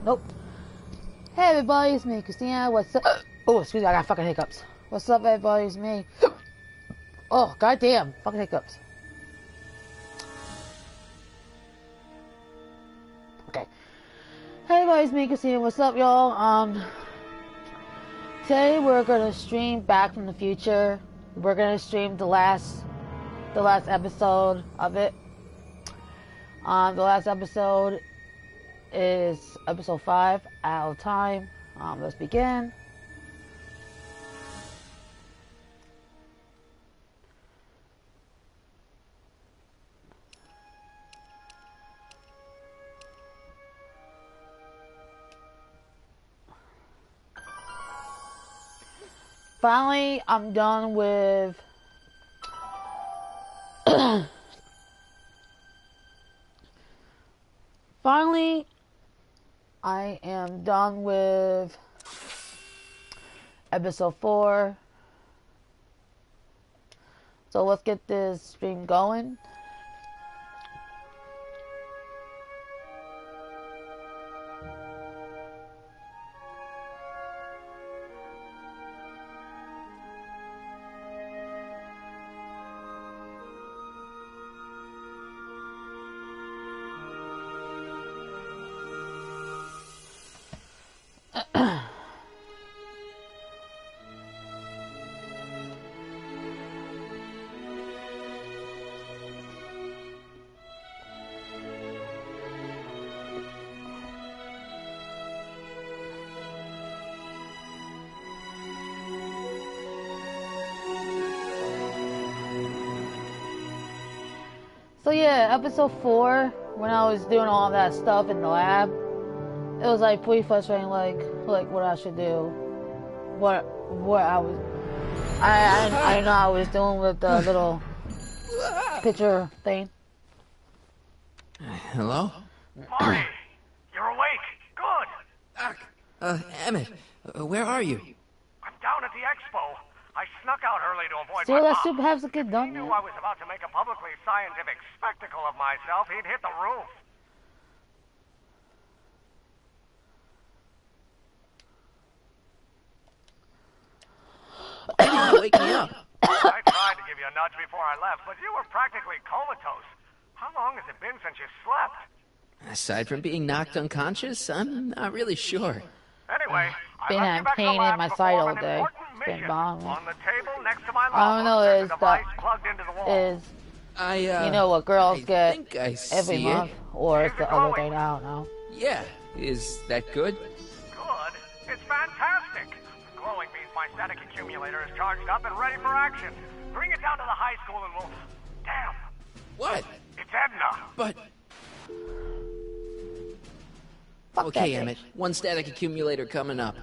Nope. Hey everybody, it's me, Christina. What's up? Oh, excuse me, I got fucking hiccups. What's up, everybody? It's me. Oh, goddamn, fucking hiccups. Okay. Hey everybody, it's me, Christina. What's up, y'all? Today we're gonna stream Back from the Future. We're gonna stream the last episode of it. The last episode is episode 5, Out of Time. Let's begin. Finally, I'm done with Finally, I am done with episode 4. So let's get this stream going. So yeah, episode 4, when I was doing all that stuff in the lab, it was like pretty frustrating, like what I should do, what I know I was doing with the little picture thing. Hello? Marty, you're awake. Good. Emmett, where are you? I'm down at the expo. I snuck out early to avoid So my that boss. super has to get done. He knew I was about to make a publicly scientific spectacle of myself. He'd hit the roof. Why didn't you wake me up? I tried to give you a nudge before I left, but you were practically comatose. How long has it been since you slept? Aside from being knocked unconscious, I'm not really sure. Anyway, Been I left having you back to pain the in lab my to side perform all an day. important It's been mission. bothering me. On the table next to my I don't know, there's is a device plugged into the wall. you know what girls I get think I every see month, it. or it's Is the it other glowing? thing, I don't know. Yeah, is that good? Good. It's fantastic. Glowing means my static accumulator is charged up and ready for action. Bring it down to the high school and we'll... Damn. What? It's Edna. But... Fuck Okay, that Emmett, bitch. one static accumulator coming up.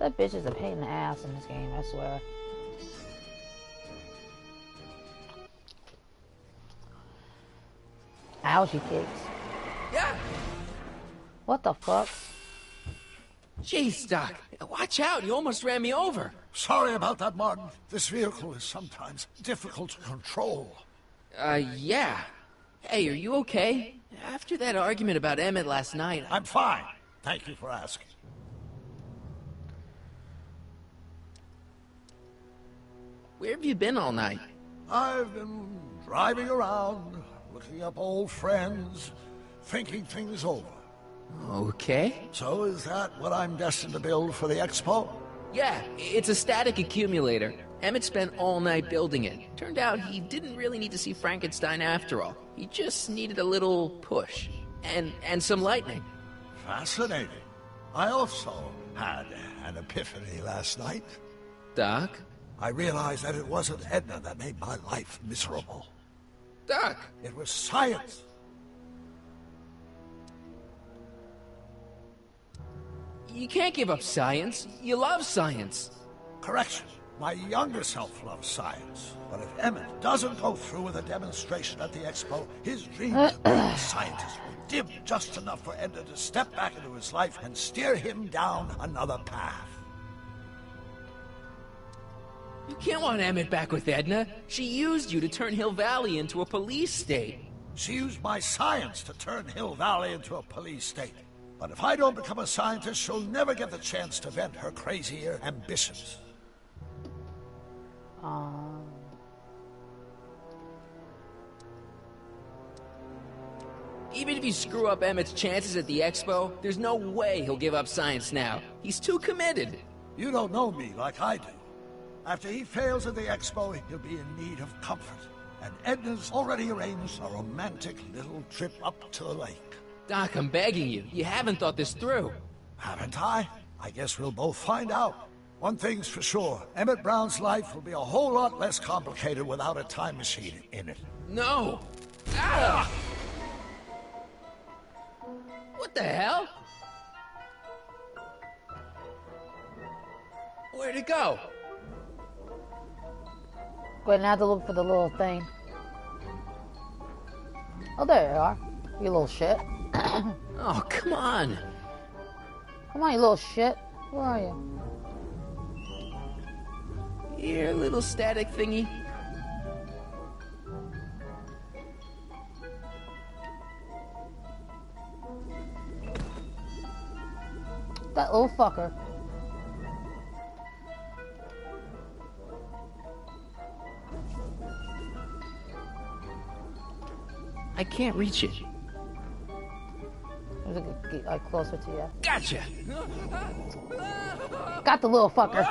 That bitch is a pain in the ass in this game, I swear. Ow, she kicks. Yeah! What the fuck? Jeez, Doc, watch out, you almost ran me over. Sorry about that, Martin. This vehicle is sometimes difficult to control. Yeah. Hey, are you okay? After that argument about Emmett last night, I'm fine. Thank you for asking. Where have you been all night? I've been driving around, looking up old friends, thinking things over. Okay. So is that what I'm destined to build for the expo? Yeah, it's a static accumulator. Emmett spent all night building it. Turned out he didn't really need to see Frankenstein after all. He just needed a little push. And some lightning. Fascinating. I also had an epiphany last night. Doc? I realized that it wasn't Edna that made my life miserable. Doc! It was science. You can't give up science. You love science. Correction. My younger self loves science. But if Emmett doesn't go through with a demonstration at the expo, his dreams of being a scientist will dim just enough for Edna to step back into his life and steer him down another path. You can't want Emmett back with Edna. She used you to turn Hill Valley into a police state. She used my science to turn Hill Valley into a police state. But if I don't become a scientist, she'll never get the chance to vent her crazier ambitions. Even if you screw up Emmett's chances at the expo, there's no way he'll give up science now. He's too committed. You don't know me like I do. After he fails at the expo, he'll be in need of comfort. And Edna's already arranged a romantic little trip up to the lake. Doc, I'm begging you. You haven't thought this through. Haven't I? I guess we'll both find out. One thing's for sure. Emmett Brown's life will be a whole lot less complicated without a time machine in it. No! Ah! What the hell? Where'd it go? Go ahead and have to look for the little thing. Oh, there you are. You little shit. Oh, come on. Come on, you little shit. Where are you? Here, little static thingy. That little fucker. I can't reach it. I'm gonna get like closer to you. Gotcha! Got the little fucker.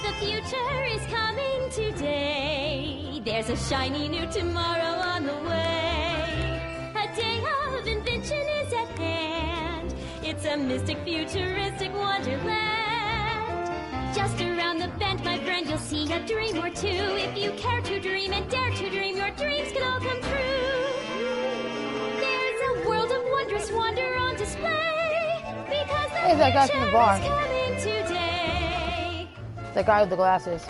The future is coming today. There's a shiny new tomorrow on the way. A day of invention is at hand. It's a mystic, futuristic wonderland. Just around the bend, my friend, you'll see a dream or two. If you care to dream and dare to dream, your dreams can all come true. There's a world of wondrous wonder on display. Because the Hey, that guy from the future bar. is coming today. The guy with the glasses.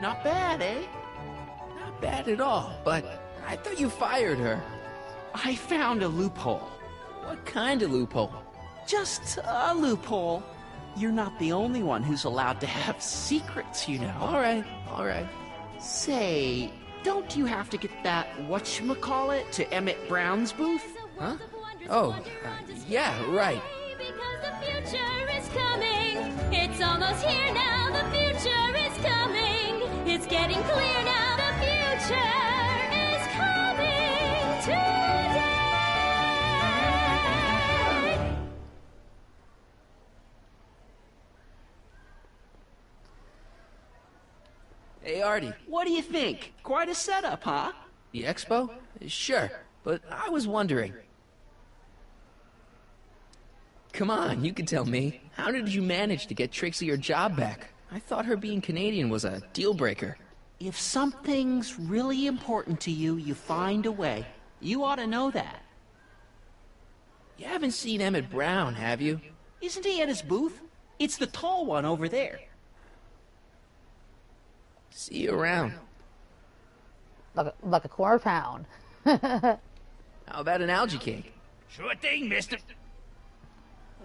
Not bad, eh? Not bad at all, but I thought you fired her. I found a loophole. What kind of loophole? Just a loophole. You're not the only one who's allowed to have secrets, you know. All right. Say, don't you have to get that whatchamacallit to Emmett Brown's booth? Huh? Oh, yeah, right. Because the future is coming. It's almost here now. The future is coming. It's getting clear now. The future is coming today. Hey, Artie, What do you think? Quite a setup, huh? the expo? Sure, but I was wondering. Come on, you can tell me. How did you manage to get Trixie her job back? I thought her being Canadian was a deal breaker. If something's really important to you, you find a way. You ought to know that. You haven't seen Emmett Brown, have you? Isn't he at his booth? It's the tall one over there. See you around. Like a quarter pound. How about an algae cake? Sure thing, mister.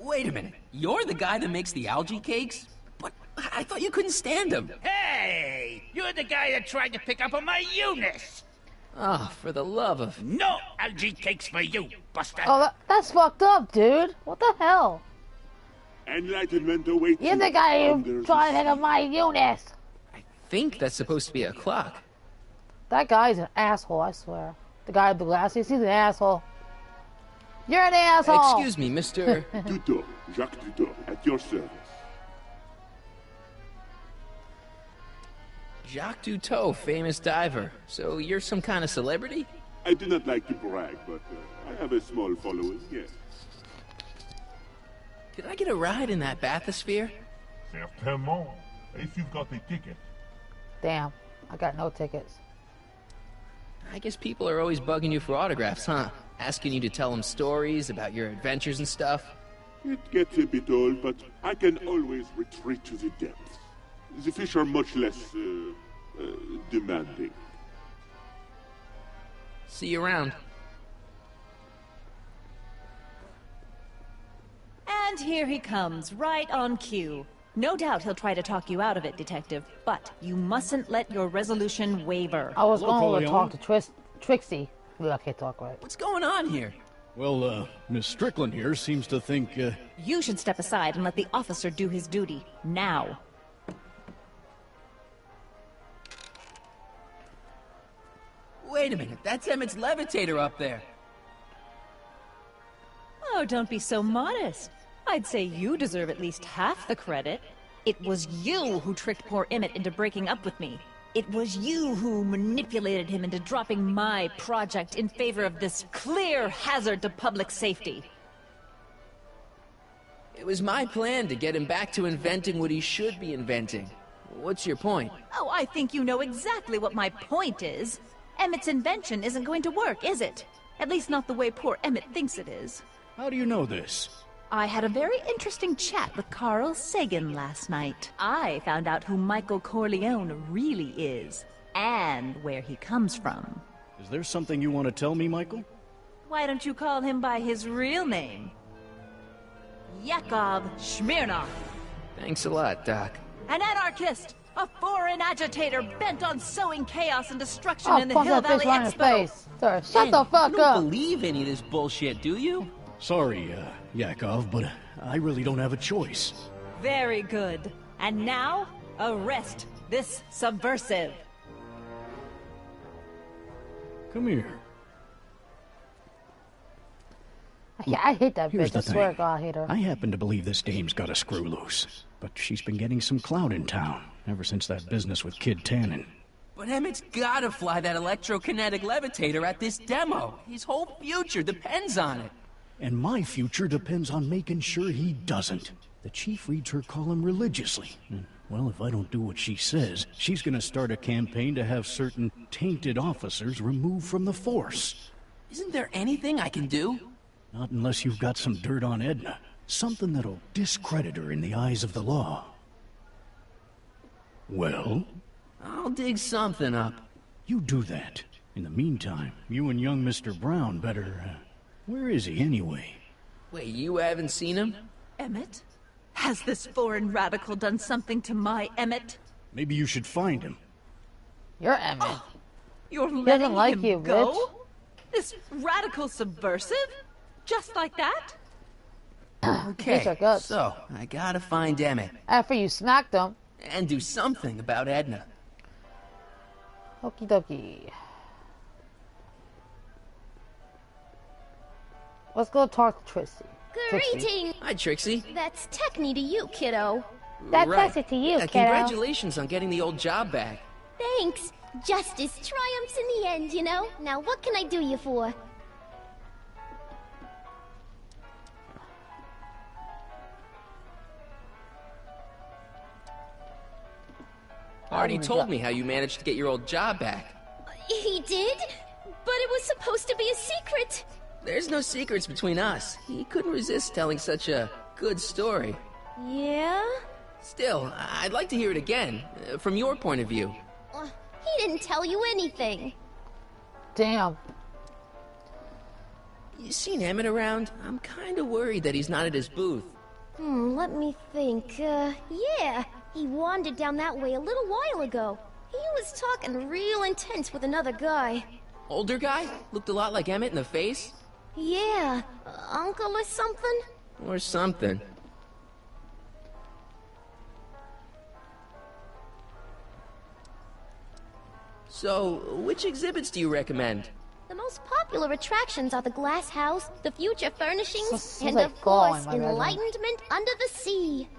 Wait a minute. You're the guy that makes the algae cakes? But I thought you couldn't stand them. Hey, you're the guy that tried to pick up on my Eunice. Oh, for the love of... No algae cakes for you, Buster. Oh, that's fucked up, dude. What the hell? Enlightenment awaits. You're the guy who tried to pick up my Eunice. I think that's supposed to be a clock. That guy's an asshole, I swear. The guy with the glasses, he's an asshole. You're an asshole. Excuse me, Mr. Duto, Jacques Duto, at your service. Jacques Duteau, famous diver. So you're some kind of celebrity? I do not like to brag, but I have a small following, yes. Could I get a ride in that bathysphere? Certainement, if you've got a ticket. Damn, I got no tickets. I guess people are always bugging you for autographs, huh? Asking you to tell them stories about your adventures and stuff. It gets a bit old, but I can always retreat to the depths. The fish are much less demanding. See you around. And here he comes, right on cue. No doubt he'll try to talk you out of it, Detective, but you mustn't let your resolution waver. I was going to talk to Trixie. I can't talk right. What's going on here? Well, Miss Strickland here seems to think, You should step aside and let the officer do his duty. Now. Wait a minute, that's Emmett's levitator up there. Oh, don't be so modest. I'd say you deserve at least half the credit. It was you who tricked poor Emmett into breaking up with me. It was you who manipulated him into dropping my project in favor of this clear hazard to public safety. It was my plan to get him back to inventing what he should be inventing. What's your point? Oh, I think you know exactly what my point is. Emmett's invention isn't going to work, is it? At least not the way poor Emmett thinks it is. how do you know this? I had a very interesting chat with Carl Sagan last night. I found out who Michael Corleone really is, and where he comes from. Is there something you want to tell me, Michael? Why don't you call him by his real name? Yakov Smirnov. Thanks a lot, Doc. An anarchist! A foreign agitator bent on sowing chaos and destruction in the punch Hill that bitch Valley right in the Expo. face. Sir, shut the fuck You don't up. believe any of this bullshit, do you? Sorry, Yakov, but I really don't have a choice. Very good. And now, arrest this subversive. Come here. Yeah, I hate that Here's bitch. the I swear to thing. God, I hate her. I happen to believe this dame's got a screw loose, but she's been getting some clout in town ever since that business with Kid Tannen. But Emmett's gotta fly that electrokinetic levitator at this demo. His whole future depends on it. And my future depends on making sure he doesn't. The chief reads her column religiously. And, well, if I don't do what she says, she's gonna start a campaign to have certain tainted officers removed from the force. Isn't there anything I can do? Not unless you've got some dirt on Edna. Something that'll discredit her in the eyes of the law. Well? I'll dig something up. You do that. In the meantime, you and young Mr. Brown better... where is he, anyway? Wait, you haven't seen him? Emmett? Has this foreign radical done something to my Emmett? Maybe you should find him. You're Emmett. Oh, you're He letting doesn't like him you, go? bitch. This radical subversive? Just like that? Bitch, I got- So, I gotta find Emmett. After you smacked him. And do something about Edna. Okie dokie. Let's go talk to Trixie. Greetings! Hi, Trixie. That's Techni to you, kiddo. That's Right. it to you, Yeah, kiddo. congratulations on getting the old job back. Thanks. Justice triumphs in the end, you know? Now what can I do you for? Artie told me how you managed to get your old job back. He did? But it was supposed to be a secret. There's no secrets between us. He couldn't resist telling such a good story. Yeah? Still, I'd like to hear it again, from your point of view. He didn't tell you anything. Damn. You seen Emmett around? I'm kinda worried that he's not at his booth. Let me think. Yeah. He wandered down that way a little while ago. He was talking real intense with another guy. Older guy? Looked a lot like Emmett in the face? Yeah. Uncle or something? Or something. So, which exhibits do you recommend? The most popular attractions are the Glass House, the Future Furnishings, Sounds and like of Gollum, course, my bad. Enlightenment Under the Sea.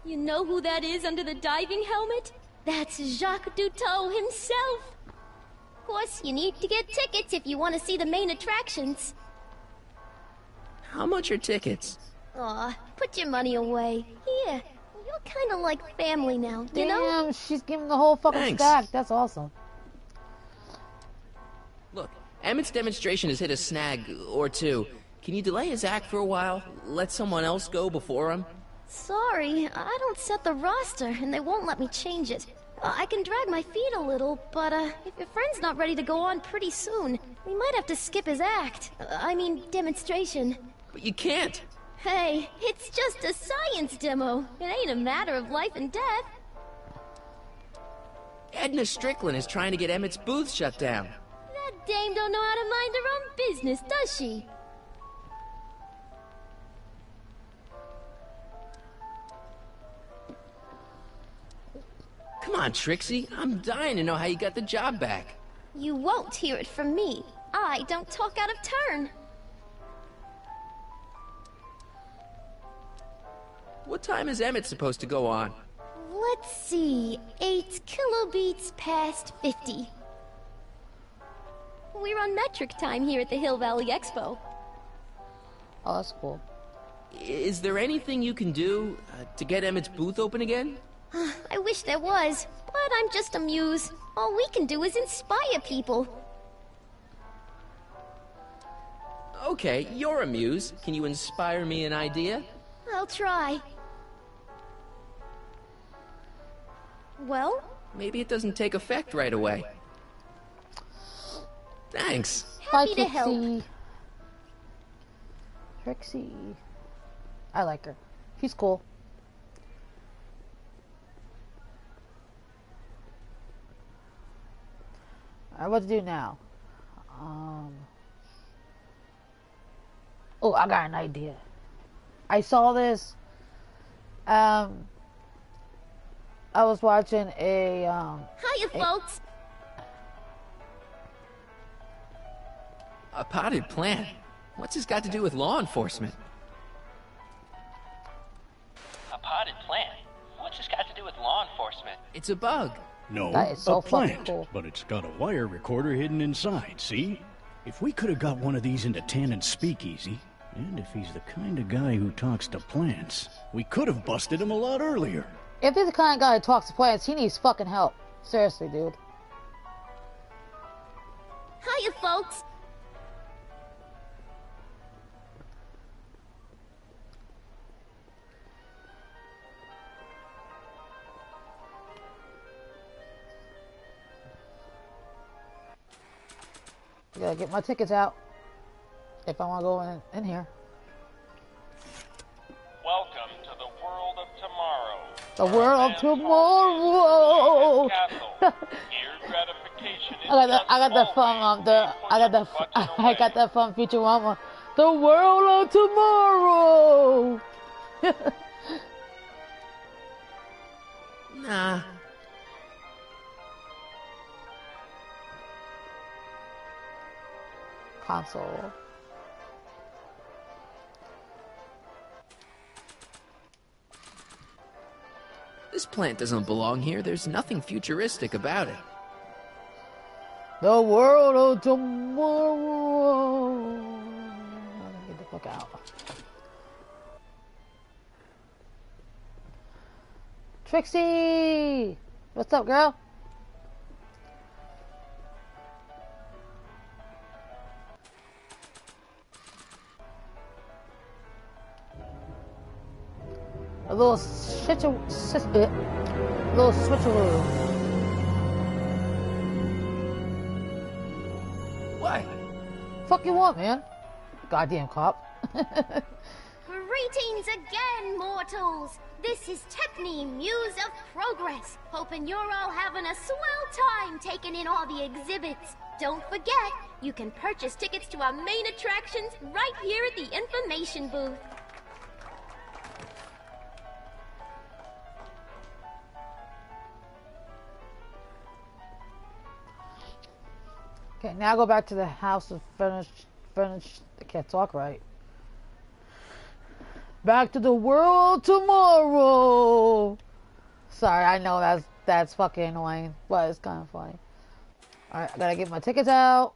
You know who that is under the diving helmet? That's Jacques Cousteau himself. Of course, you need to get tickets if you want to see the main attractions. How much are tickets? Aw, put your money away. Here, you're kind of like family now, you know? Damn, she's giving the whole fucking Thanks. stack. That's awesome. Look, Emmett's demonstration has hit a snag or two. Can you delay his act for a while? Let someone else go before him? Sorry, I don't set the roster, and they won't let me change it. I can drag my feet a little, but if your friend's not ready to go on pretty soon, we might have to skip his act. I mean, demonstration. But you can't. Hey, it's just a science demo. It ain't a matter of life and death. Edna Strickland is trying to get Emmett's booth shut down. That dame don't know how to mind her own business, does she? Come on, Trixie. I'm dying to know how you got the job back. You won't hear it from me. I don't talk out of turn. What time is Emmett supposed to go on? Let's see. 8 kilobeats past 50. We're on metric time here at the Hill Valley Expo. Oh, that's cool. Is there anything you can do to get Emmett's booth open again? I wish there was, but I'm just a muse. All we can do is inspire people. Okay, you're a muse. Can you inspire me an idea? I'll try. Well? Maybe it doesn't take effect right away. Thanks. Happy to help. Trixie. I like her. She's cool. Alright, what to do now? Oh, I got an idea. I saw this. I was watching a Hiya, folks. A potted plant? What's this got to do with law enforcement? A potted plant? What's this got to do with law enforcement? It's a bug. No, That is so a plant, fucking cool. but it's got a wire recorder hidden inside, see? If we could have got one of these into Tannen's speakeasy, and if he's the kind of guy who talks to plants, we could have busted him a lot earlier. If he's the kind of guy who talks to plants, he needs fucking help. Seriously, dude. Hiya, folks. I gotta get my tickets out if I want to go in here. Welcome to the world of tomorrow. The world of tomorrow. I got that from Futurama. The world of tomorrow. Nah. Console. This plant doesn't belong here. There's nothing futuristic about it. The world of tomorrow. Let me get the fuck out. Trixie! What's up, girl? A little switcheroo. What? Fuck you want, man? Goddamn cop. Greetings again, mortals. This is Techne, Muse of Progress. Hoping you're all having a swell time taking in all the exhibits. Don't forget, you can purchase tickets to our main attractions right here at the information booth. Okay, now go back to the house of furnished. I can't talk right. Back to the world tomorrow. Sorry, I know that's fucking annoying, but it's kind of funny. All right, I gotta get my tickets out.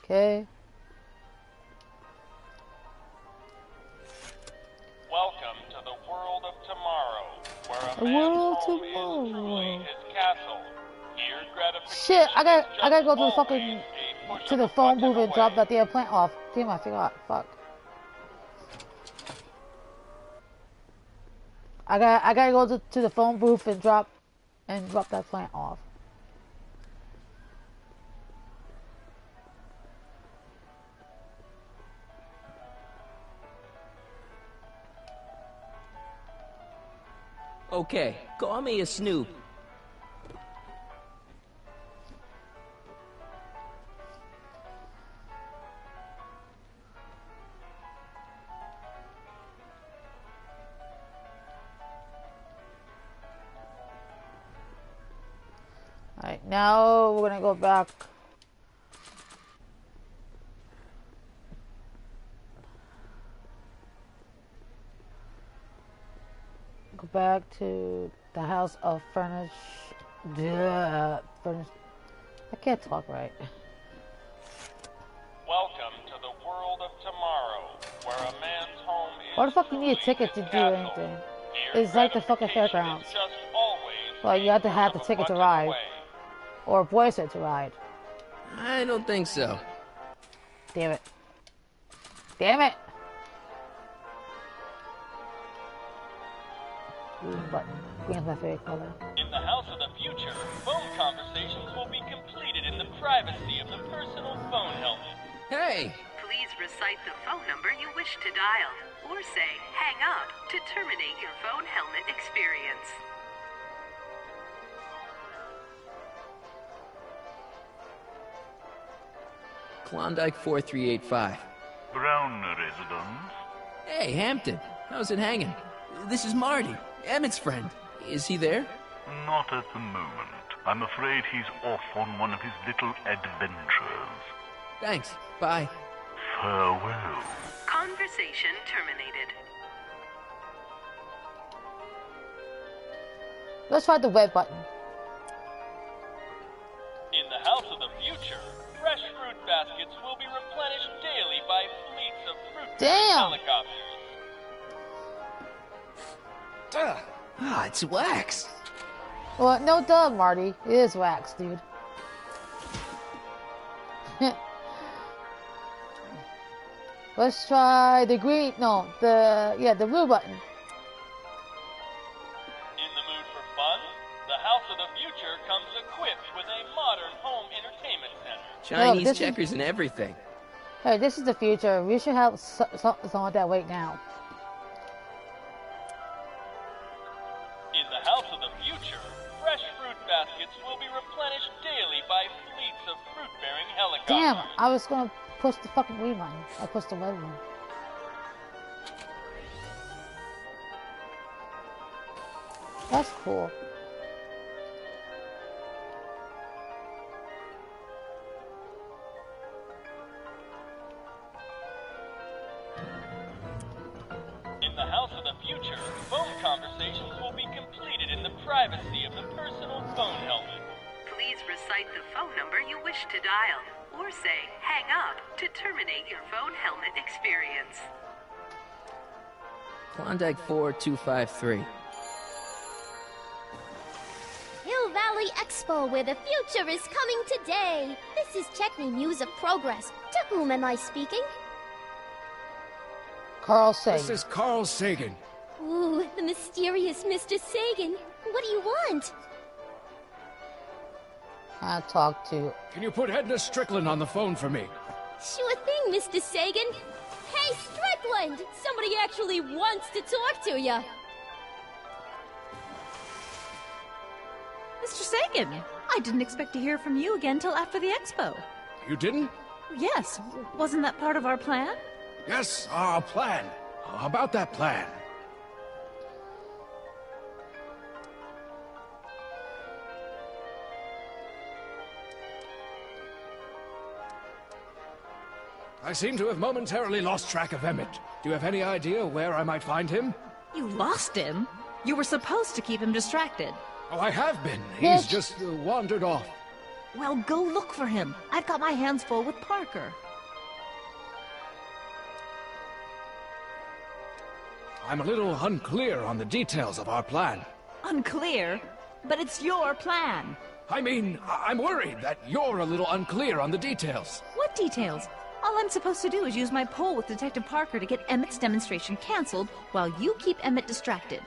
Okay. Welcome to the world of tomorrow, where a The man's world home tomorrow. is truly his castle. Here, gratification Shit, I is gotta go to the just fucking always a push to of the a phone button booth and away. drop that damn plant off. Damn, I forgot. Fuck. I gotta go to the phone booth and drop and drop that plant off. Okay, call me a snoop. Alright, now we're gonna go back. Go back to the house of furnish. Furnish. I can't talk right. Welcome to the world of tomorrow, where a man's home is. Why the fuck you need a ticket to do anything? It's like the fucking fairgrounds. Well, you have to have the ticket to ride. Or a bracelet to ride. I don't think so. Damn it. Damn it! Green button. Green's my favorite color. In the house of the future, phone conversations will be completed in the privacy of the personal phone helmet. Hey! Please recite the phone number you wish to dial, or say hang up to terminate your phone helmet experience. Klondike 4385. Brown residence. Hey, Hampton. How's it hanging? This is Marty, Emmett's friend. Is he there? Not at the moment. I'm afraid he's off on one of his little adventures. Thanks. Bye. Farewell. Conversation terminated. Let's try the red button. In the house of the future, fresh fruit baskets will be replenished daily by fleets of fruit helicopters. Duh. Ah, it's wax. Well, no duh, Marty. It is wax, dude. Let's try the green, the blue button. In the mood for fun, the house of the future comes equipped with a modern home entertainment center. Chinese checkers and everything. Hey, this is the future. We should have something like that right now. In the house of the future, fresh fruit baskets will be replenished daily by fleets of fruit-bearing helicopters. Damn, I was gonna push the fucking green one. I pushed the red one. That's cool. In the house of the future, phone conversations will be completed in the privacy of the personal phone helmet. Please recite the phone number you wish to dial, or say hang up to terminate your phone helmet experience. Klondike 4253. Hill Valley Expo, where the future is coming today. This is Check Me News of Progress. To whom am I speaking? Carl Sagan. This is Carl Sagan. Ooh, the mysterious Mr. Sagan. What do you want? I talk to... Can you put Edna Strickland on the phone for me? Sure thing, Mr. Sagan. Hey, Strickland! Somebody actually wants to talk to you. Mr. Sagan, I didn't expect to hear from you again till after the expo. You didn't? Yes. Wasn't that part of our plan? Yes, our plan. About that plan. I seem to have momentarily lost track of Emmett. Do you have any idea where I might find him? You lost him? You were supposed to keep him distracted. Oh, I have been. He's just wandered off. Well, go look for him. I've got my hands full with Parker. I'm a little unclear on the details of our plan. Unclear? But it's your plan. I mean, I'm worried that you're a little unclear on the details. What details? All I'm supposed to do is use my poll with Detective Parker to get Emmett's demonstration canceled while you keep Emmett distracted.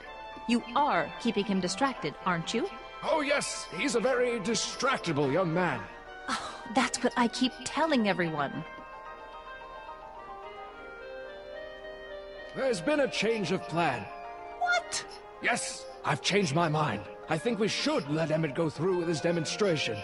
You are keeping him distracted, aren't you? Oh, yes, he's a very distractible young man. Oh, that's what I keep telling everyone. There's been a change of plan. What? Yes, I've changed my mind. I think we should let Emmett go through with his demonstration.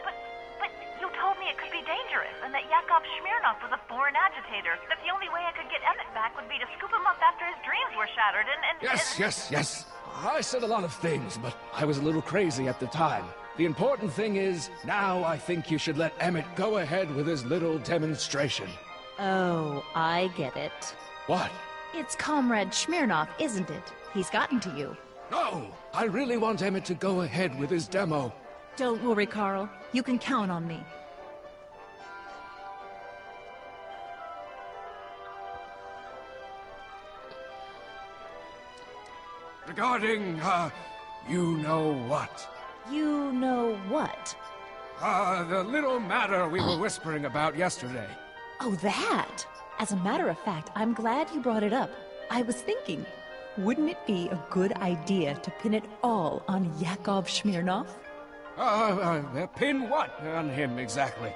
But you told me it could be dangerous, and that Yakov Smirnov was a foreign agitator. That the only way I could get Emmett back would be to scoop him up after his dreams were shattered, Yes. I said a lot of things, but I was a little crazy at the time. The important thing is, now I think you should let Emmett go ahead with his little demonstration. Oh, I get it. What? It's Comrade Smirnov, isn't it? He's gotten to you. No! I really want Emmett to go ahead with his demo. Don't worry, Carl. You can count on me. Regarding, you know what? You know what? The little matter we were whispering about yesterday. Oh, that! As a matter of fact, I'm glad you brought it up. I was thinking, wouldn't it be a good idea to pin it all on Yakov Smirnov? Pin what on him exactly?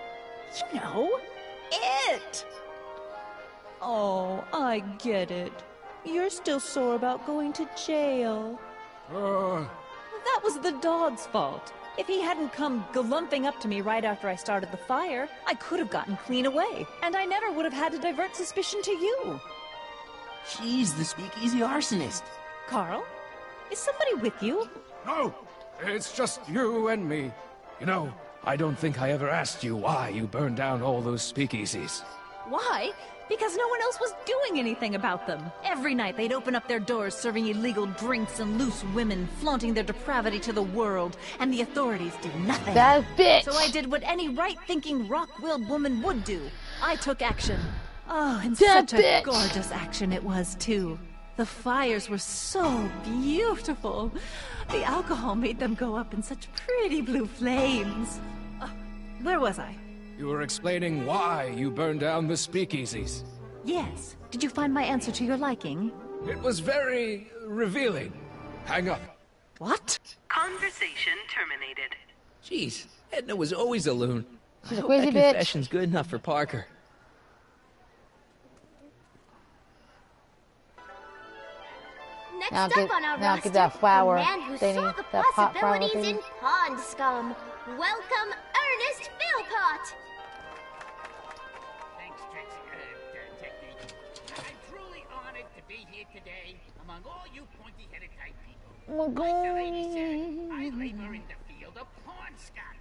You know, it! Oh, I get it. You're still sore about going to jail. That was the dog's fault. If he hadn't come galumping up to me right after I started the fire, I could have gotten clean away, and I never would have had to divert suspicion to you. She's the speakeasy arsonist. Carl, is somebody with you? No, it's just you and me. You know, I don't think I ever asked you why you burned down all those speakeasies. Why? Because no one else was doing anything about them. Every night they'd open up their doors serving illegal drinks and loose women, flaunting their depravity to the world, and the authorities did nothing. That bitch! So I did what any right-thinking, rock-willed woman would do. I took action. Oh, and That such a bitch! gorgeous action it was, too. The fires were so beautiful. The alcohol made them go up in such pretty blue flames. Where was I? You were explaining why you burned down the speakeasies. Yes. Did you find my answer to your liking? It was very revealing. Hang up. What? Conversation terminated. Jeez, Edna was always a loon. She's I a hope crazy that bitch. confession's good enough for Parker. Next Now up get- on our now roster, get that flower the man who thingy, saw the that pot flower possibilities in thingy. pond scum. Welcome, Ernest Philpott. Thanks, Technique. I'm truly honored to be here today among all you pointy-headed type people. Oh my Like the lady God. said, I labor in the field of pawn scum.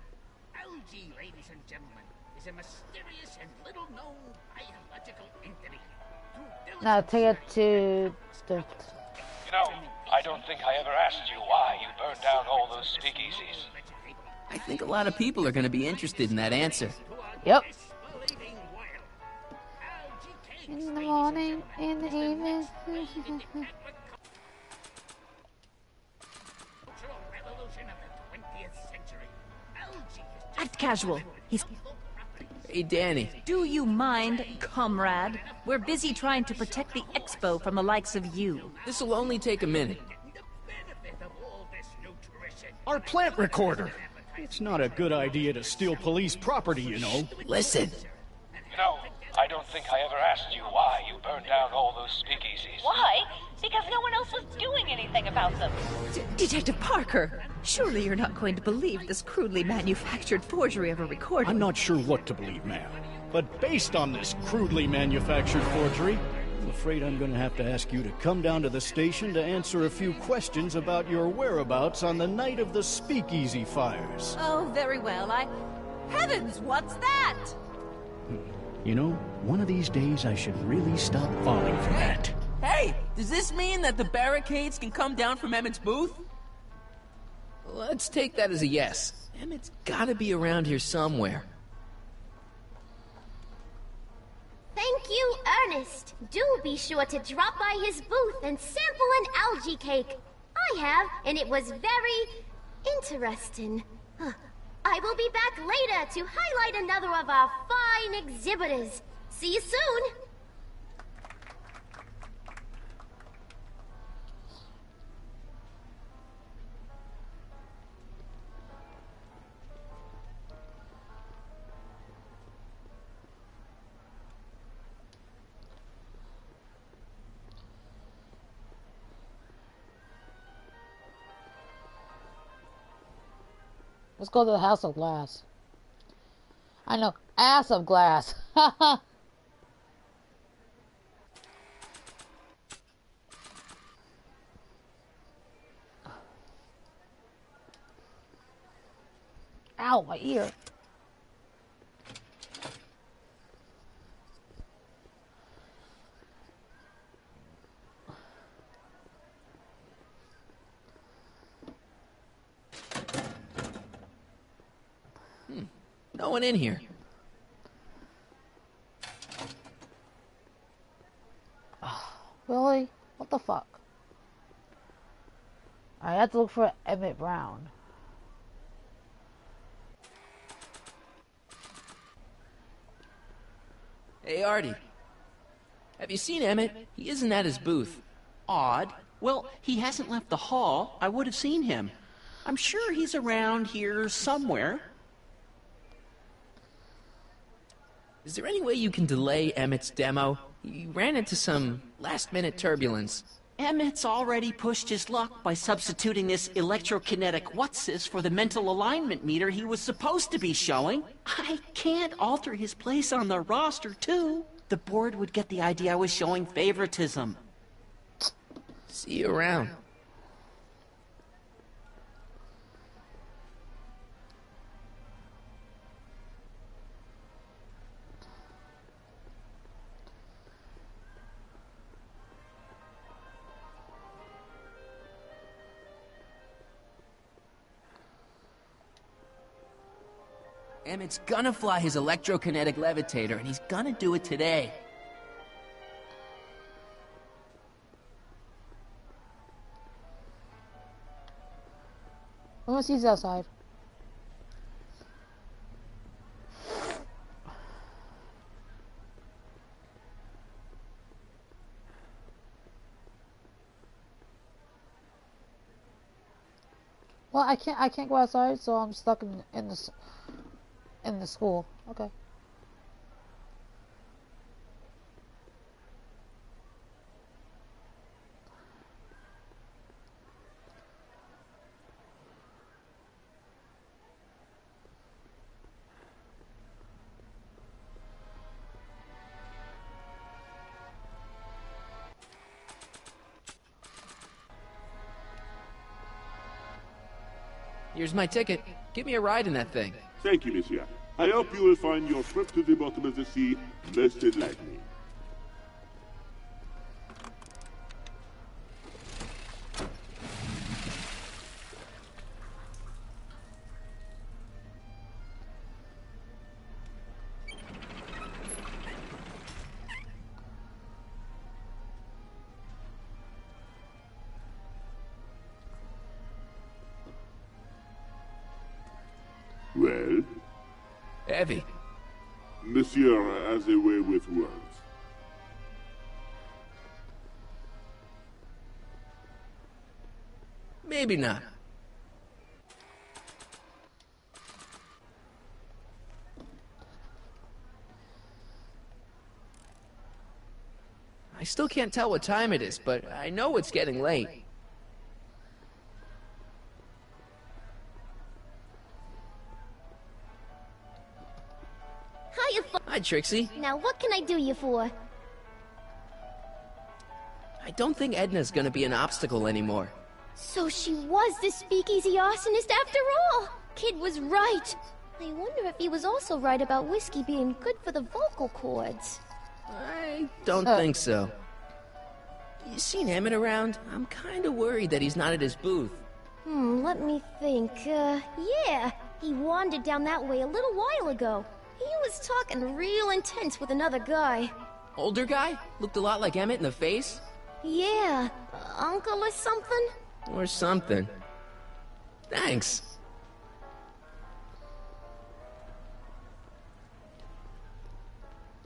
LG, ladies and gentlemen, is a mysterious and little-known biological entity. Now take it to the... You know, I don't think I ever asked you why you burned down all those speakeasies. I think a lot of people are going to be interested in that answer. Yep. In the morning, in the evening. Act casual. He's... Hey, Danny. Do you mind, comrade? We're busy trying to protect the expo from the likes of you. This'll only take a minute. Our plant recorder. It's not a good idea to steal police property, you know. Listen. You know, I don't think I ever asked you why you burned down all those speakeasies. Why? Because no one else was doing anything about them. Detective Parker, surely you're not going to believe this crudely manufactured forgery of a recording. I'm not sure what to believe, ma'am. But based on this crudely manufactured forgery, I'm afraid I'm going to have to ask you to come down to the station to answer a few questions about your whereabouts on the night of the speakeasy fires. Oh, very well. Heavens, what's that? You know, one of these days I should really stop falling for that. Hey, does this mean that the barricades can come down from Emmett's booth? Let's take that as a yes. Emmett's gotta be around here somewhere. Thank you, Ernest. Do be sure to drop by his booth and sample an algae cake. I have, and it was very interesting. I will be back later to highlight another of our fine exhibitors. See you soon. Let's go to the House of Glass. I know, ass of glass. Ow, my ear. No one in here. Really? What the fuck? I have to look for Emmett Brown. Hey, Artie. Have you seen Emmett? He isn't at his booth. Odd. Well, he hasn't left the hall. I would have seen him. I'm sure he's around here somewhere. Is there any way you can delay Emmett's demo? He ran into some last-minute turbulence. Emmett's already pushed his luck by substituting this electrokinetic what's-this for the mental alignment meter he was supposed to be showing. I can't alter his place on the roster, too. The board would get the idea I was showing favoritism. See you around. Emmett's gonna fly his electrokinetic levitator, and he's gonna do it today. Unless he's outside. Well, I can't go outside, so I'm stuck in the school. Okay. Here's my ticket. Give me a ride in that thing. Thank you, monsieur. I hope you will find your trip to the bottom of the sea most enlightening. Well? Heavy. Monsieur has a way with words. Maybe not. I still can't tell what time it is, but I know it's getting late. Hi, Trixie. Now what can I do you for? I don't think Edna's gonna be an obstacle anymore. So she was the speakeasy arsonist after all! Kid was right! I wonder if he was also right about whiskey being good for the vocal cords. I don't think so. You seen Emmett around? I'm kinda worried that he's not at his booth. Let me think. Yeah, he wandered down that way a little while ago. He was talking real intense with another guy. Older guy? Looked a lot like Emmett in the face? Yeah, uncle or something? Or something. Thanks.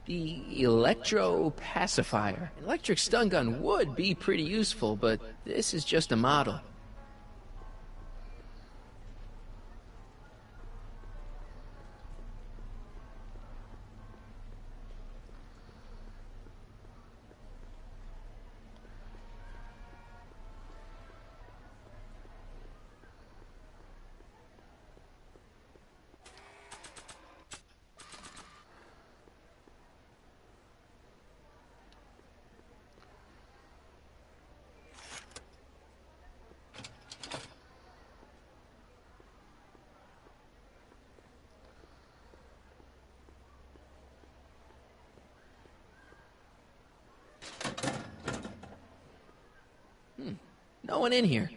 The electro pacifier. An electric stun gun would be pretty useful, but this is just a model. No one in here.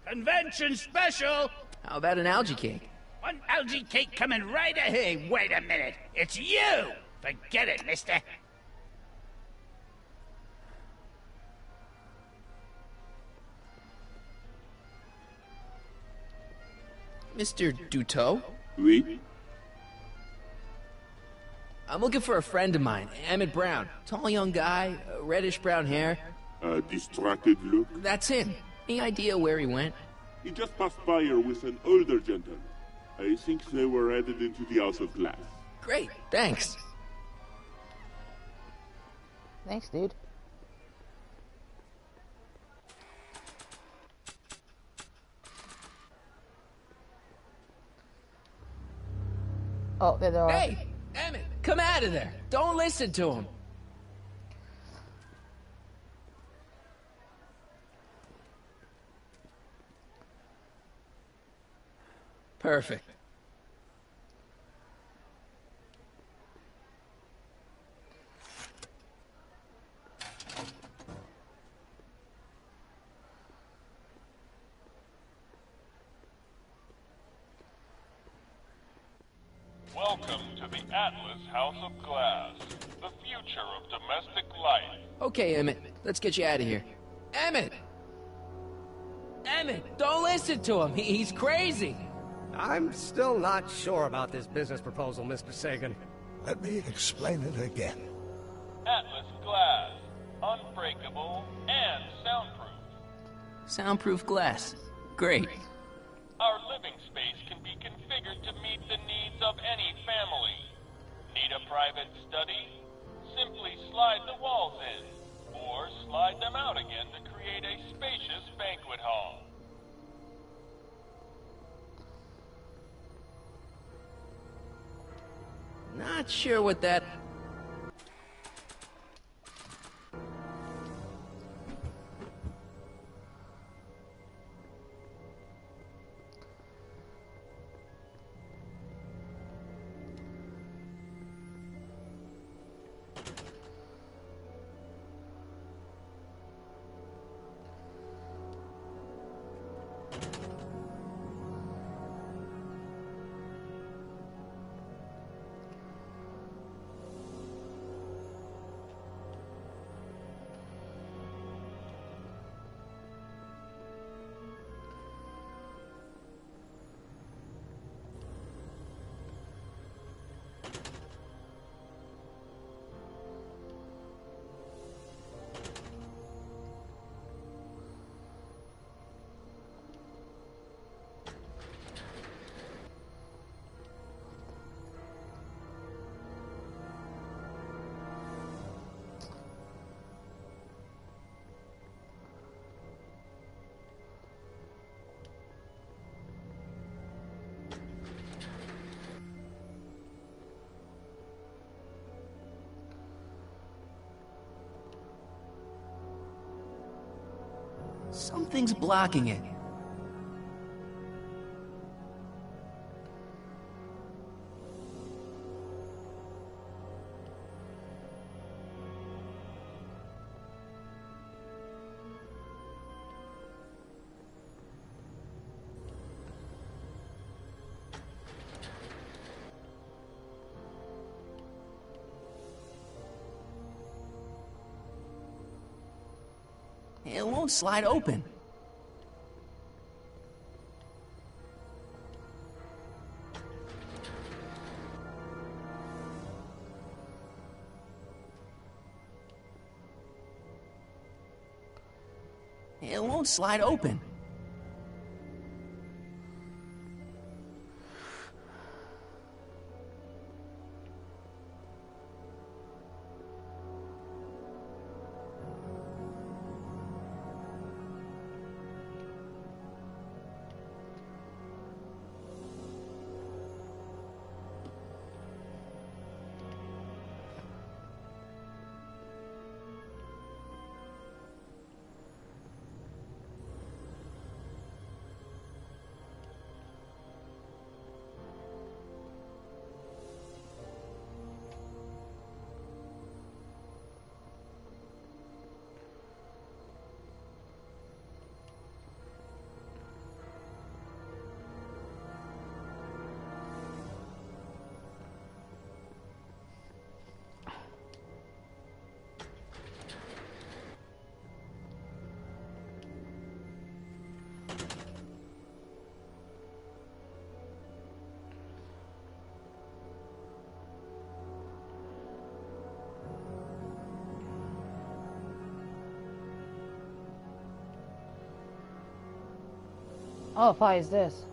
Convention special! How about an algae cake? One algae cake coming right ahead. Hey, wait a minute. It's you! Forget it, mister. Mr. Duteau? Oui? I'm looking for a friend of mine, Emmett Brown. Tall young guy, reddish brown hair. A distracted look? That's him. Any idea where he went? He just passed by here with an older gentleman. I think they were headed into the House of Glass. Great, thanks. Thanks, dude. Oh, there they are. Hey, Emmett, come out of there. Don't listen to him. Perfect. Welcome to the Atlas House of Glass, the future of domestic life. Okay, Emmett, let's get you out of here. Emmett! Emmett, don't listen to him. He's crazy. I'm still not sure about this business proposal, Mr. Sagan. Let me explain it again. Atlas Glass, unbreakable and soundproof. Soundproof glass. Great. Our living space can be configured to meet the needs of any family. Need a private study? Simply slide the walls in, or slide them out again to create a spacious banquet hall. Not sure what that... Something's blocking it. It won't slide open. It won't slide open. Oh, probably is this.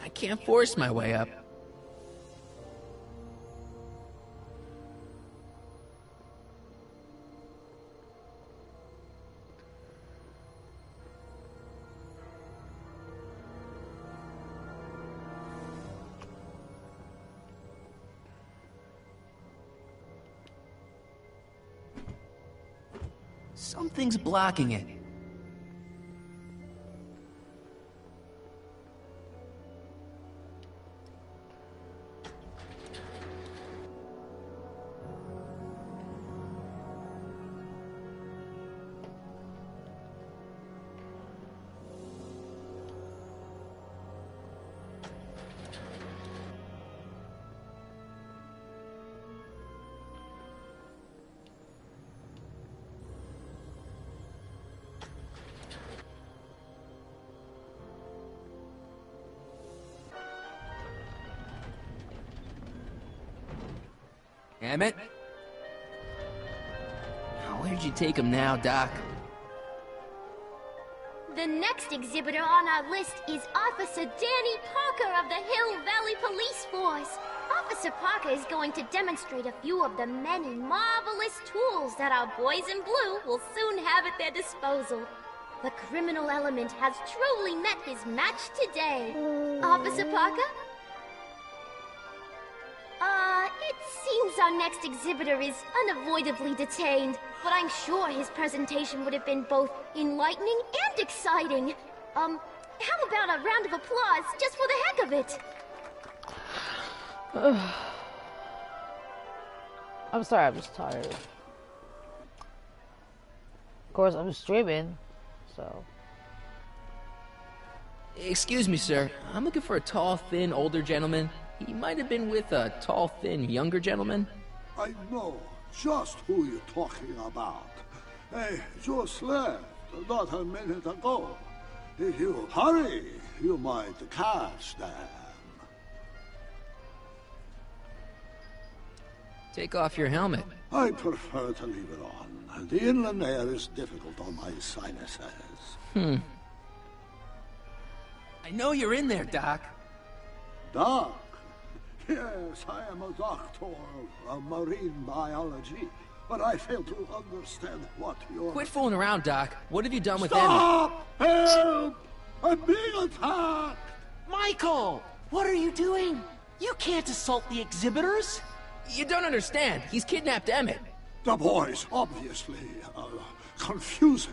I can't force my way up. Something's blocking it. Emmett? Where'd you take him now, Doc? The next exhibitor on our list is Officer Danny Parker of the Hill Valley Police Force. Officer Parker is going to demonstrate a few of the many marvelous tools that our boys in blue will soon have at their disposal. The criminal element has truly met his match today. Officer Parker? It seems our next exhibitor is unavoidably detained, but I'm sure his presentation would have been both enlightening and exciting. How about a round of applause just for the heck of it? I'm sorry, I'm just tired. Of course, I'm streaming, so... Excuse me, sir. I'm looking for a tall, thin, older gentleman. He might have been with a tall, thin, younger gentleman. I know just who you're talking about. Hey, just left not a minute ago. If you hurry, you might catch them. Take off your helmet. I prefer to leave it on. The inland air is difficult on my sinuses. I know you're in there, Doc. Doc? Yes, I am a doctor of marine biology, but I fail to understand what you're... Quit fooling around, Doc. What have you done with Stop! Help! I'm being attacked! Michael! What are you doing? You can't assault the exhibitors! You don't understand. He's kidnapped Emmett. The boy's obviously confused.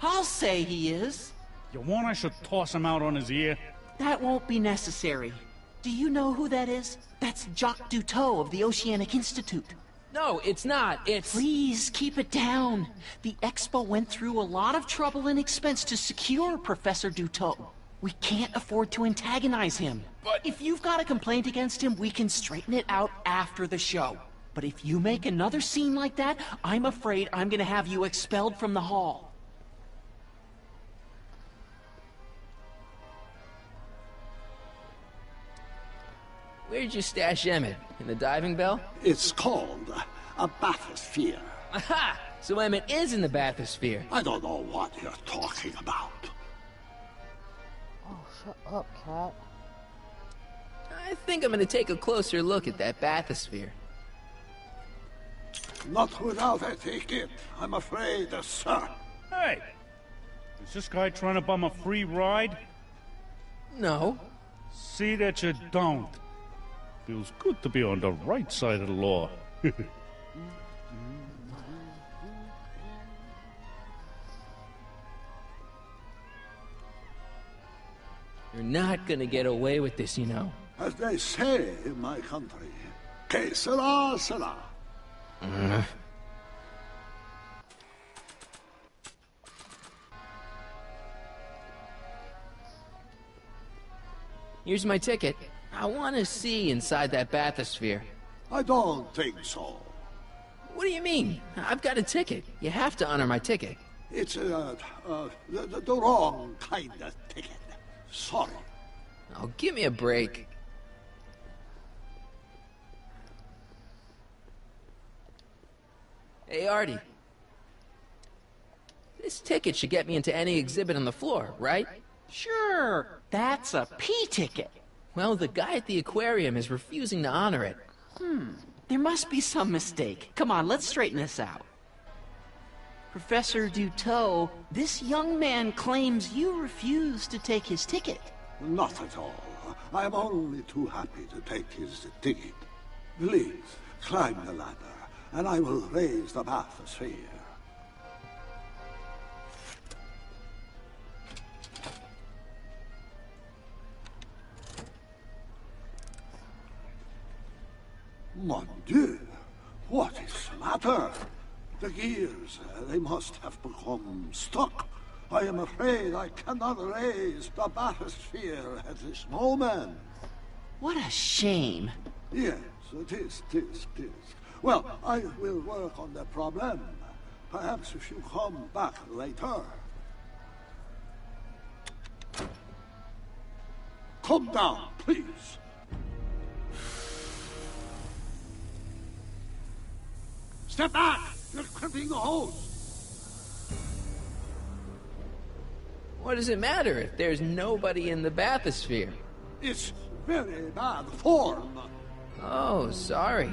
I'll say he is. You want I should toss him out on his ear? That won't be necessary. Do you know who that is? That's Jacques Duteau of the Oceanic Institute. No, it's not. It's... Please, keep it down. The Expo went through a lot of trouble and expense to secure Professor Duteau. We can't afford to antagonize him. But... If you've got a complaint against him, we can straighten it out after the show. But if you make another scene like that, I'm afraid I'm gonna have you expelled from the hall. Where'd you stash Emmett? In the diving bell? It's called a bathysphere. Aha! So Emmett is in the bathysphere. I don't know what you're talking about. Oh, shut up, cat. I think I'm gonna take a closer look at that bathysphere. Not without a ticket, I'm afraid, sir. Hey! Is this guy trying to bum a free ride? No. See that you don't. Feels good to be on the right side of the law. You're not gonna get away with this, you know. As they say in my country, que sera, sera. Here's my ticket. I want to see inside that bathysphere. I don't think so. What do you mean? I've got a ticket. You have to honor my ticket. It's the wrong kind of ticket. Sorry. Oh, give me a break. Hey, Artie. This ticket should get me into any exhibit on the floor, right? Sure, that's a P-ticket. Well, the guy at the aquarium is refusing to honor it. There must be some mistake. Come on, let's straighten this out. Professor Duteau, this young man claims you refused to take his ticket. Not at all. I'm only too happy to take his ticket. Please, climb the ladder, and I will raise the bathysphere. Mon Dieu! What is the matter? The gears, they must have become stuck. I am afraid I cannot raise the bathysphere at this moment. What a shame. Yes, it is. Well, I will work on the problem. Perhaps if you come back later. Come down, please. Step back! You're crimping the hose! What does it matter if there's nobody in the bathysphere? It's very bad form. Oh, sorry.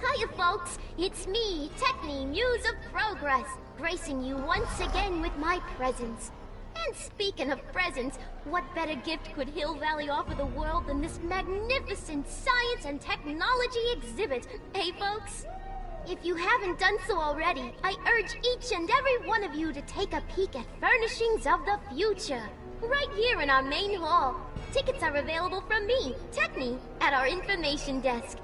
Hiya, folks. It's me, Techni, Muse of Progress, gracing you once again with my presence. And speaking of presents, what better gift could Hill Valley offer the world than this magnificent science and technology exhibit? Hey, folks? If you haven't done so already, I urge each and every one of you to take a peek at Furnishings of the Future, right here in our main hall. Tickets are available from me, Techni, at our information desk.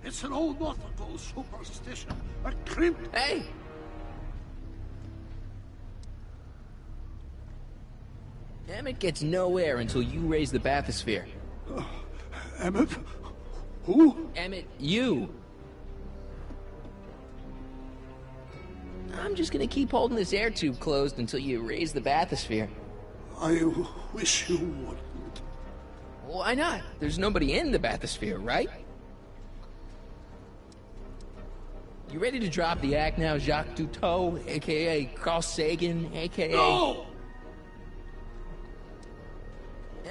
It's an old nautical superstition. A crimp. Hey! Emmett gets nowhere until you raise the bathysphere. Emmett? Who? Emmett, you! I'm just gonna keep holding this air tube closed until you raise the bathysphere. I wish you wouldn't. Why not? There's nobody in the bathysphere, right? You ready to drop the act now, Jacques Duteau, a.k.a. Carl Sagan, a.k.a. No!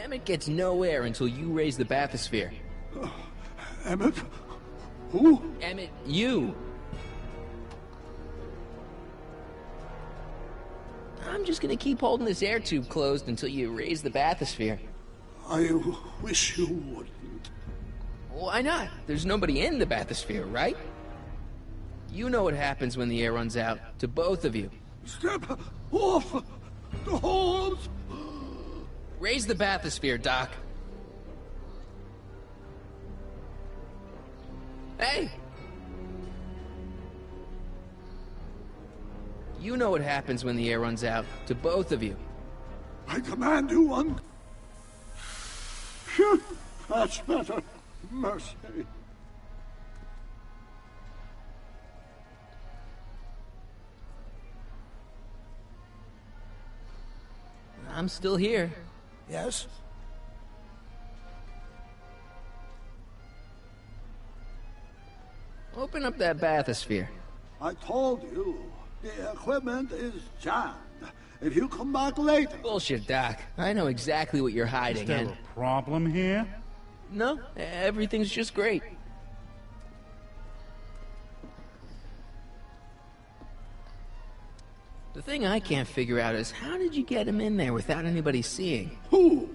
Emmett gets nowhere until you raise the bathysphere. Emmett? Who? Emmett, you! I'm just gonna keep holding this air tube closed until you raise the bathysphere. I wish you wouldn't. Why not? There's nobody in the bathysphere, right? You know what happens when the air runs out, to both of you. Step off the hose! Raise the bathysphere, Doc. Hey! You know what happens when the air runs out, to both of you. I command you on... Phew, that's better. Mercy. I'm still here. Yes? Open up that bathysphere. I told you, The equipment is jammed. If you come back later... Bullshit, Doc. I know exactly what you're hiding, Is there and... a problem here? No, everything's just great. The thing I can't figure out is how did you get him in there without anybody seeing? Who?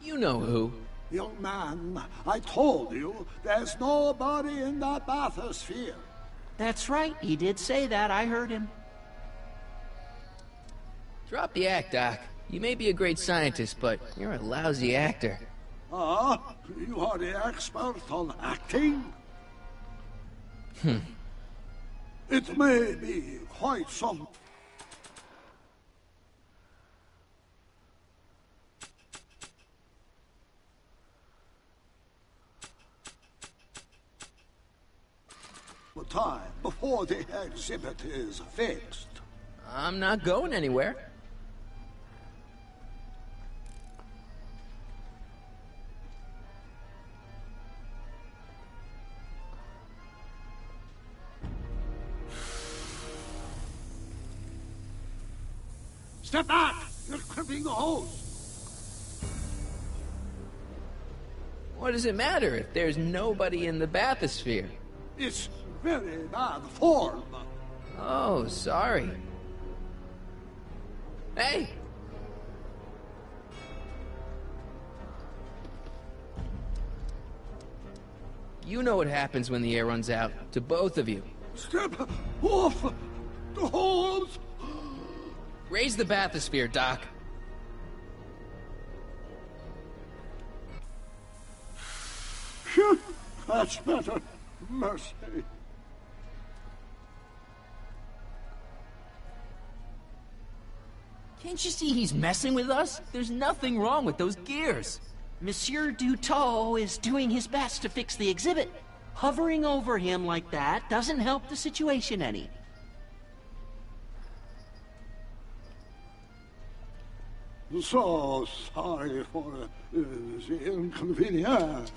You know who. Young man, I told you, there's nobody in that bathysphere. That's right, he did say that, I heard him. Drop the act, Doc. You may be a great scientist, but you're a lousy actor. Ah, you are the expert on acting? It may be quite some... time before the exhibit is fixed. I'm not going anywhere. Step back! You're clipping the hose! What does it matter if there's nobody in the bathysphere? It's very bad form. Oh, sorry. Hey! You know what happens when the air runs out, to both of you. Step off the hose! Raise the bathysphere, Doc. That's better. Mercy. Can't you see he's messing with us? There's nothing wrong with those gears. Monsieur Dutot is doing his best to fix the exhibit. Hovering over him like that doesn't help the situation any. So sorry for the inconvenience.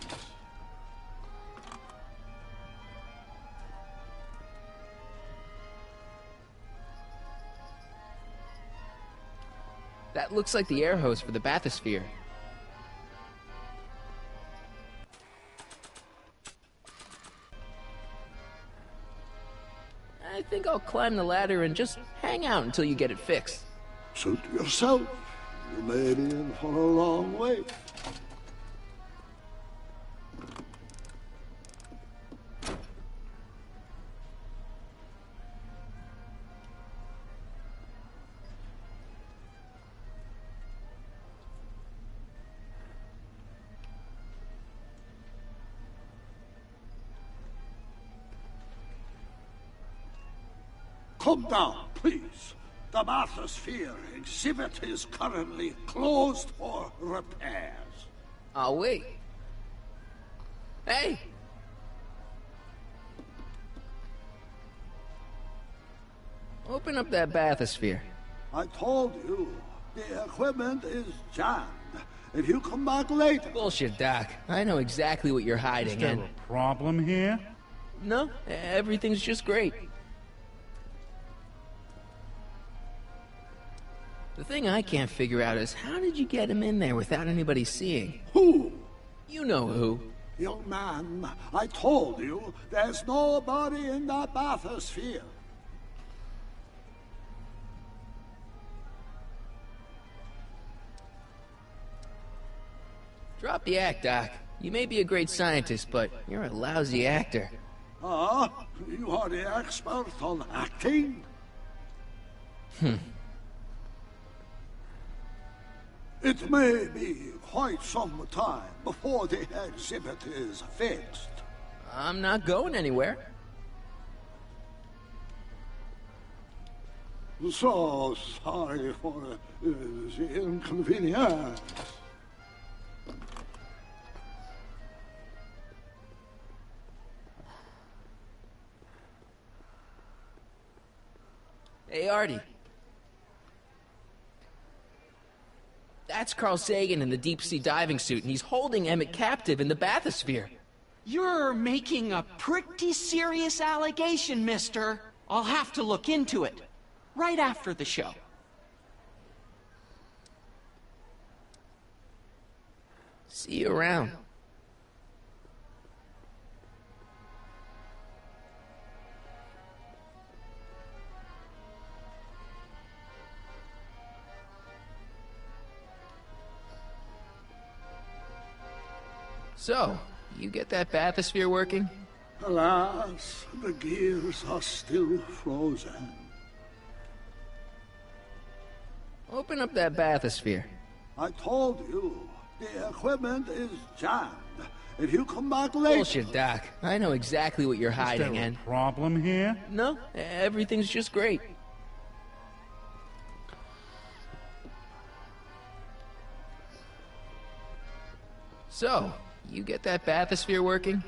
That looks like the air hose for the bathysphere. I think I'll climb the ladder and just hang out until you get it fixed. Suit yourself. You may be in for a long wait. Come down, please. The bathysphere exhibit is currently closed for repairs. I'll wait. Hey! Open up that bathysphere. I told you, the equipment is jammed. If you come back later... Bullshit, Doc. I know exactly what you're hiding, Is there and... a problem here? No, everything's just great. The thing I can't figure out is how did you get him in there without anybody seeing? Who? You know who. Young man, I told you, there's nobody in that bathysphere. Drop the act, Doc. You may be a great scientist, but you're a lousy actor. Ah, you are the expert on acting? It may be quite some time before the exhibit is fixed. I'm not going anywhere. So sorry for the inconvenience. Hey, Artie. That's Carl Sagan in the deep-sea diving suit, and he's holding Emmett captive in the bathysphere. You're making a pretty serious allegation, mister. I'll have to look into it. right after the show. See you around. So, you get that bathysphere working? Alas, the gears are still frozen. Open up that bathysphere. I told you, the equipment is jammed. If you come back later... Bullshit, Doc. I know exactly what you're hiding, Is there a and... problem here? No, everything's just great. So, you get that bathysphere working?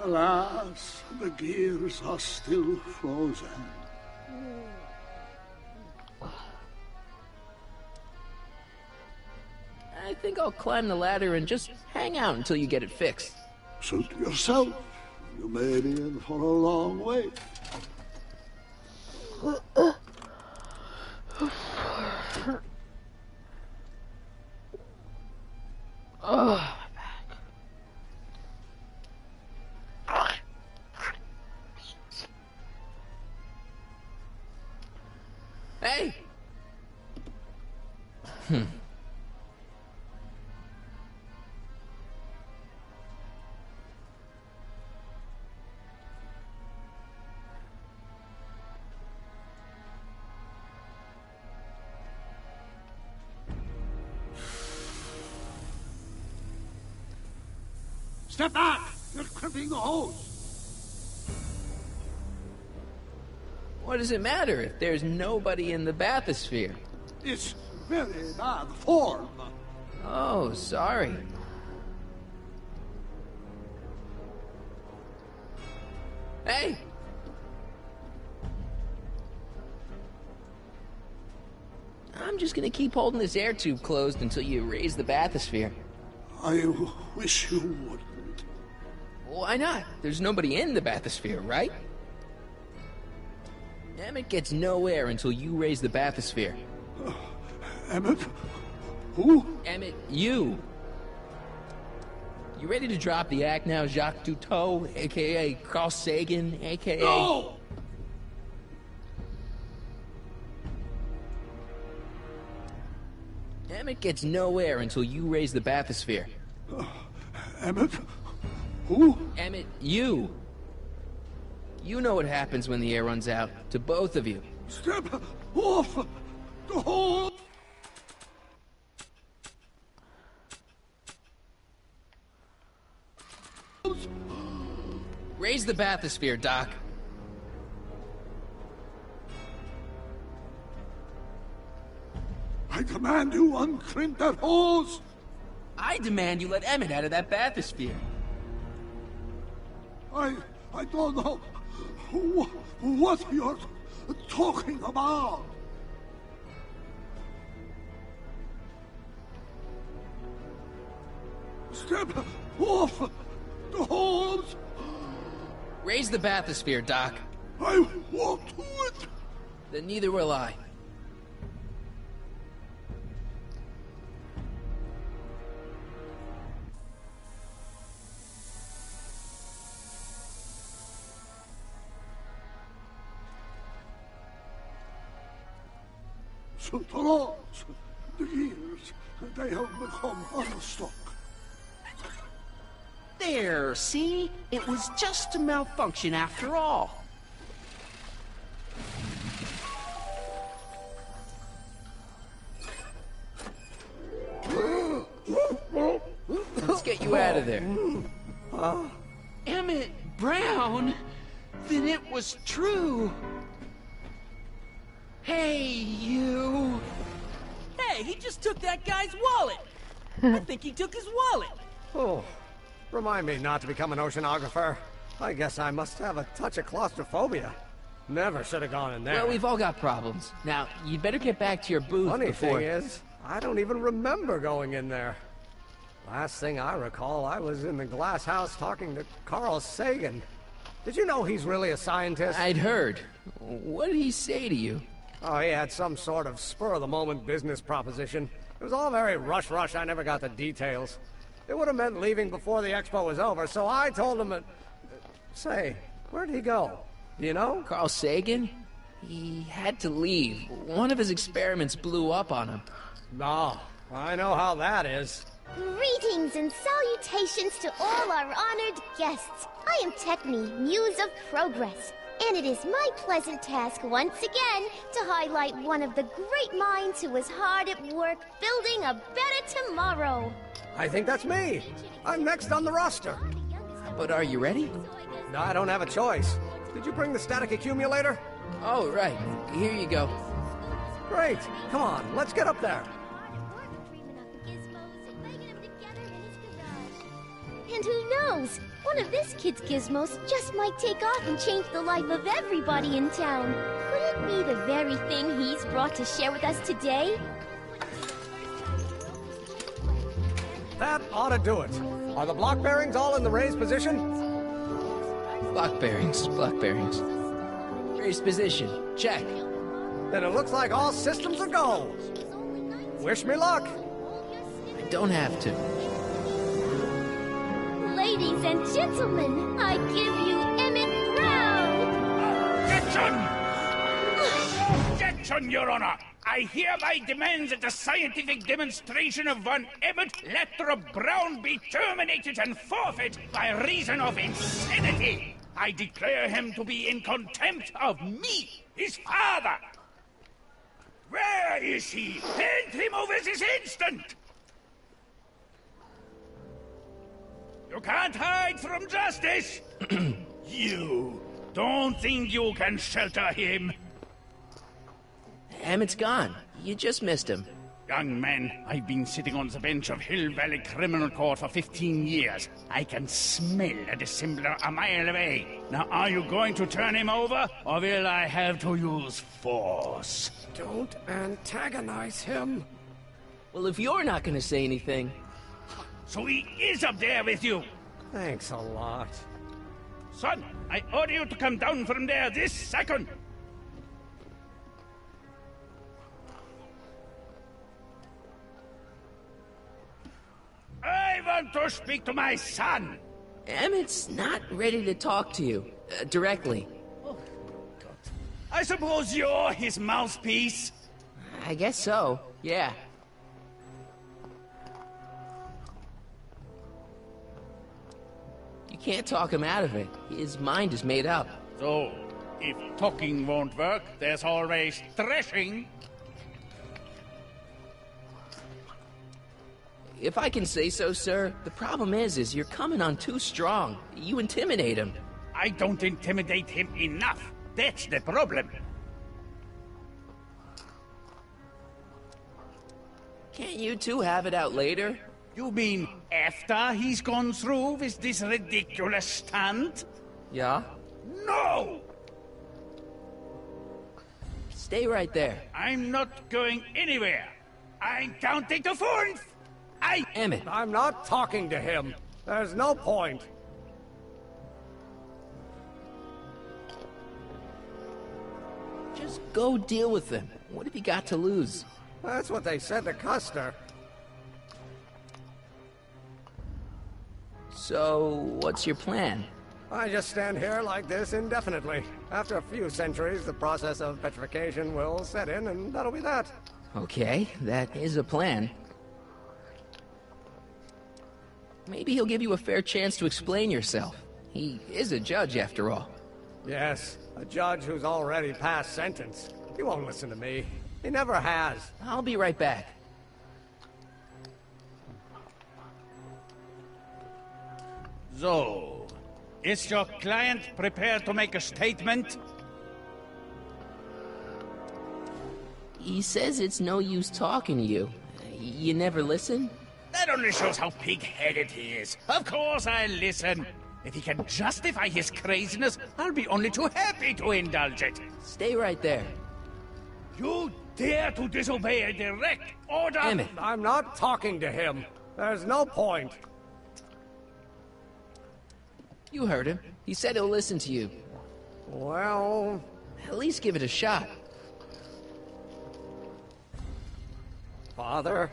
Alas, the gears are still frozen. I think I'll climb the ladder and just hang out until you get it fixed. Suit yourself. You may be in for a long wait. Oh. Hey! Step back! You're crimping the hose! What does it matter if there's nobody in the bathysphere? It's very bad form. Oh, sorry. Hey! I'm just gonna keep holding this air tube closed until you raise the bathysphere. I wish you wouldn't. Why not? There's nobody in the bathysphere, right? Emmett gets no air until you raise the bathysphere. Emmett? Who? Emmett, you. You ready to drop the act now, Jacques Cousteau, a.k.a. Carl Sagan, a.k.a. No! Emmett gets no air until you raise the bathysphere. Emmett? Who? Emmett, you. You know what happens when the air runs out, to both of you. Step off the hole! Raise the bathysphere, Doc. I command you uncrimp that hose! I demand you let Emmett out of that bathysphere. I don't know what you're talking about. Step off the hose! Raise the bathysphere, Doc. I won't do it! Then neither will I. The gears, they have become unstuck. There, see? It was just a malfunction after all. Let's get you out of there. Emmett Brown? Then it was true. Hey, you. Hey, he just took that guy's wallet. I think he took his wallet. Oh, remind me not to become an oceanographer. I guess I must have a touch of claustrophobia. Never should have gone in there. Well, we've all got problems. Now, you'd better get back to your booth Funny before... thing is, I don't even remember going in there. Last thing I recall, I was in the glass house talking to Carl Sagan. Did you know he's really a scientist? I'd heard. What did he say to you? Oh, he had some sort of spur-of-the-moment business proposition. It was all very rush. I never got the details. It would have meant leaving before the expo was over, so I told him that... Say, where'd he go? Do you know? Carl Sagan? He had to leave. One of his experiments blew up on him. Oh, I know how that is. Greetings and salutations to all our honored guests. I am Techne, Muse of Progress, and it is my pleasant task once again to highlight one of the great minds who was hard at work building a better tomorrow. I think that's me. I'm next on the roster. But are you ready? No, I don't have a choice. Did you bring the static accumulator? Oh, right. Here you go. Great. Come on, let's get up there. And who knows? One of this kid's gizmos just might take off and change the life of everybody in town. Could it be the very thing he's brought to share with us today? That ought to do it. Are the block bearings all in the raised position? Block bearings. Raised position. Check. Then it looks like all systems are go. Wish me luck. I don't have to. Ladies and gentlemen, I give you Emmett Brown! Objection, Your Honor! I hereby demand that the scientific demonstration of one Emmett Lathrop Brown be terminated and forfeit by reason of insanity. I declare him to be in contempt of me, his father. Where is he? Hand him over this instant! You can't hide from justice! You don't think you can shelter him? Emmett's gone. You just missed him. Young man, I've been sitting on the bench of Hill Valley Criminal Court for 15 years. I can smell a dissembler a mile away. Now, are you going to turn him over, or will I have to use force? Don't antagonize him. Well, if you're not going to say anything... So he is up there with you? Thanks a lot. Son, I order you to come down from there this second. I want to speak to my son. Emmett's not ready to talk to you, directly. Oh, God. I suppose you're his mouthpiece? I guess so, yeah. You can't talk him out of it. His mind is made up. So, if talking won't work, there's always threshing. If I can say so, sir, the problem is you're coming on too strong. You intimidate him. I don't intimidate him enough. That's the problem. Can't you two have it out later? You mean after he's gone through with this ridiculous stunt? Yeah? No! Stay right there. I'm not going anywhere. I'm counting to 4. Emmett. I'm not talking to him. There's no point. Just go deal with him. What have you got to lose? That's what they said to Custer. So, what's your plan? I just stand here like this indefinitely. After a few centuries, the process of petrification will set in, and that'll be that. Okay, that is a plan. Maybe he'll give you a fair chance to explain yourself. He is a judge, after all. Yes, a judge who's already passed sentence. He won't listen to me. He never has. I'll be right back. So, is your client prepared to make a statement? He says it's no use talking to you. You never listen? That only shows how pig-headed he is. Of course I'll listen. If he can justify his craziness, I'll be only too happy to indulge it. Stay right there. You dare to disobey a direct order? Emmett. I'm not talking to him. There's no point. You heard him. He said he'll listen to you. Well... At least give it a shot. Father?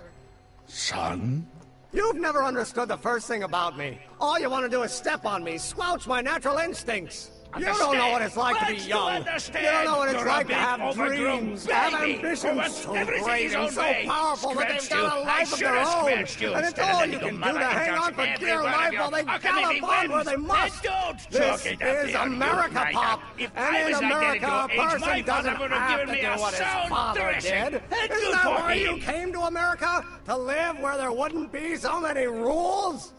Son? You've never understood the first thing about me. All you want to do is step on me, squelch my natural instincts. You don't know what it's like to be young. You don't know what it's like to have dreams, have ambitions so great and so powerful that they've got a life of their own. And it's all you can do to hang on for dear life while they gallop on where they must. This is America, Pop. And in America, a person doesn't have to do what his father did. Isn't that why you came to America? To live where there wouldn't be so many rules?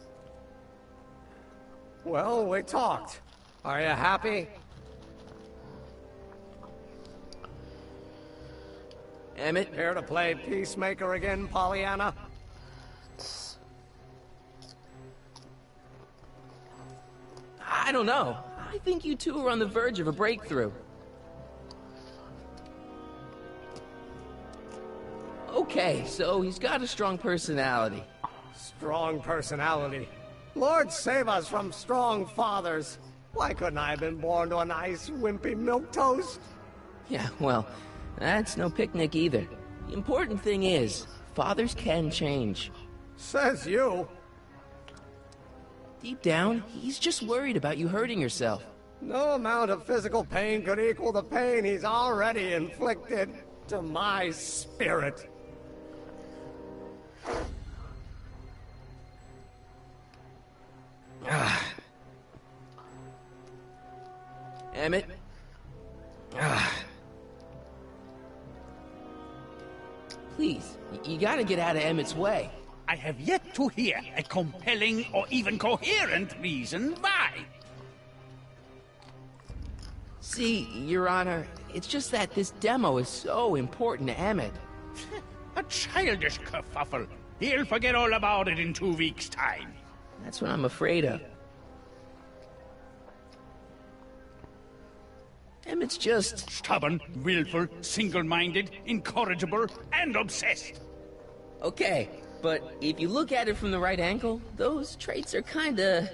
Well, we talked. Are you happy? Emmett? Here to play peacemaker again, Pollyanna? I don't know. I think you two are on the verge of a breakthrough. Okay, so he's got a strong personality. Strong personality? Lord save us from strong fathers. Why couldn't I have been born to a nice, wimpy milquetoast? Yeah, well, that's no picnic either. The important thing is, fathers can change. Says you. Deep down, he's just worried about you hurting yourself. No amount of physical pain could equal the pain he's already inflicted to my spirit. Emmett? Please, you gotta get out of Emmett's way. I have yet to hear a compelling or even coherent reason why. See, Your Honor, it's just that this demo is so important to Emmett. A childish kerfuffle. He'll forget all about it in 2 weeks' time. That's what I'm afraid of. Emmett's just... stubborn, willful, single-minded, incorrigible, and obsessed. Okay, but if you look at it from the right angle, those traits are kinda...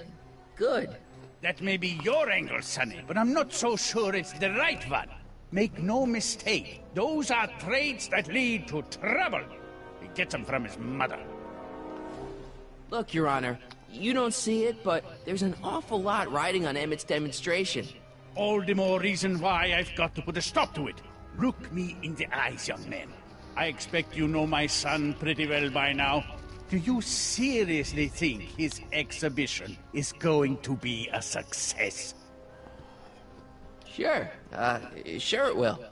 good. That may be your angle, Sonny, but I'm not so sure it's the right one. Make no mistake, those are traits that lead to trouble. He gets them from his mother. Look, Your Honor, you don't see it, but there's an awful lot riding on Emmett's demonstration. All the more reason why I've got to put a stop to it. Look me in the eyes, young man. I expect you know my son pretty well by now. Do you seriously think his exhibition is going to be a success? Sure. Sure it will.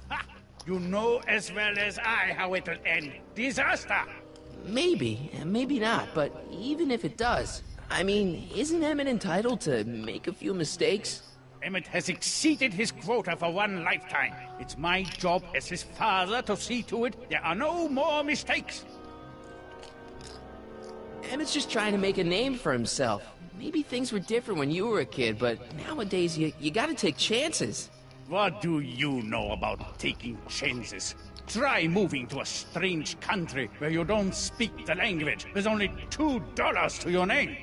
Ha! You know as well as I how it'll end. Disaster! Maybe, maybe not, but even if it does, I mean, isn't Emmett entitled to make a few mistakes? Emmett has exceeded his quota for one lifetime. It's my job as his father to see to it there are no more mistakes. Emmett's just trying to make a name for himself. Maybe things were different when you were a kid, but nowadays you gotta take chances. What do you know about taking chances? Try moving to a strange country where you don't speak the language. There's only $2 to your name.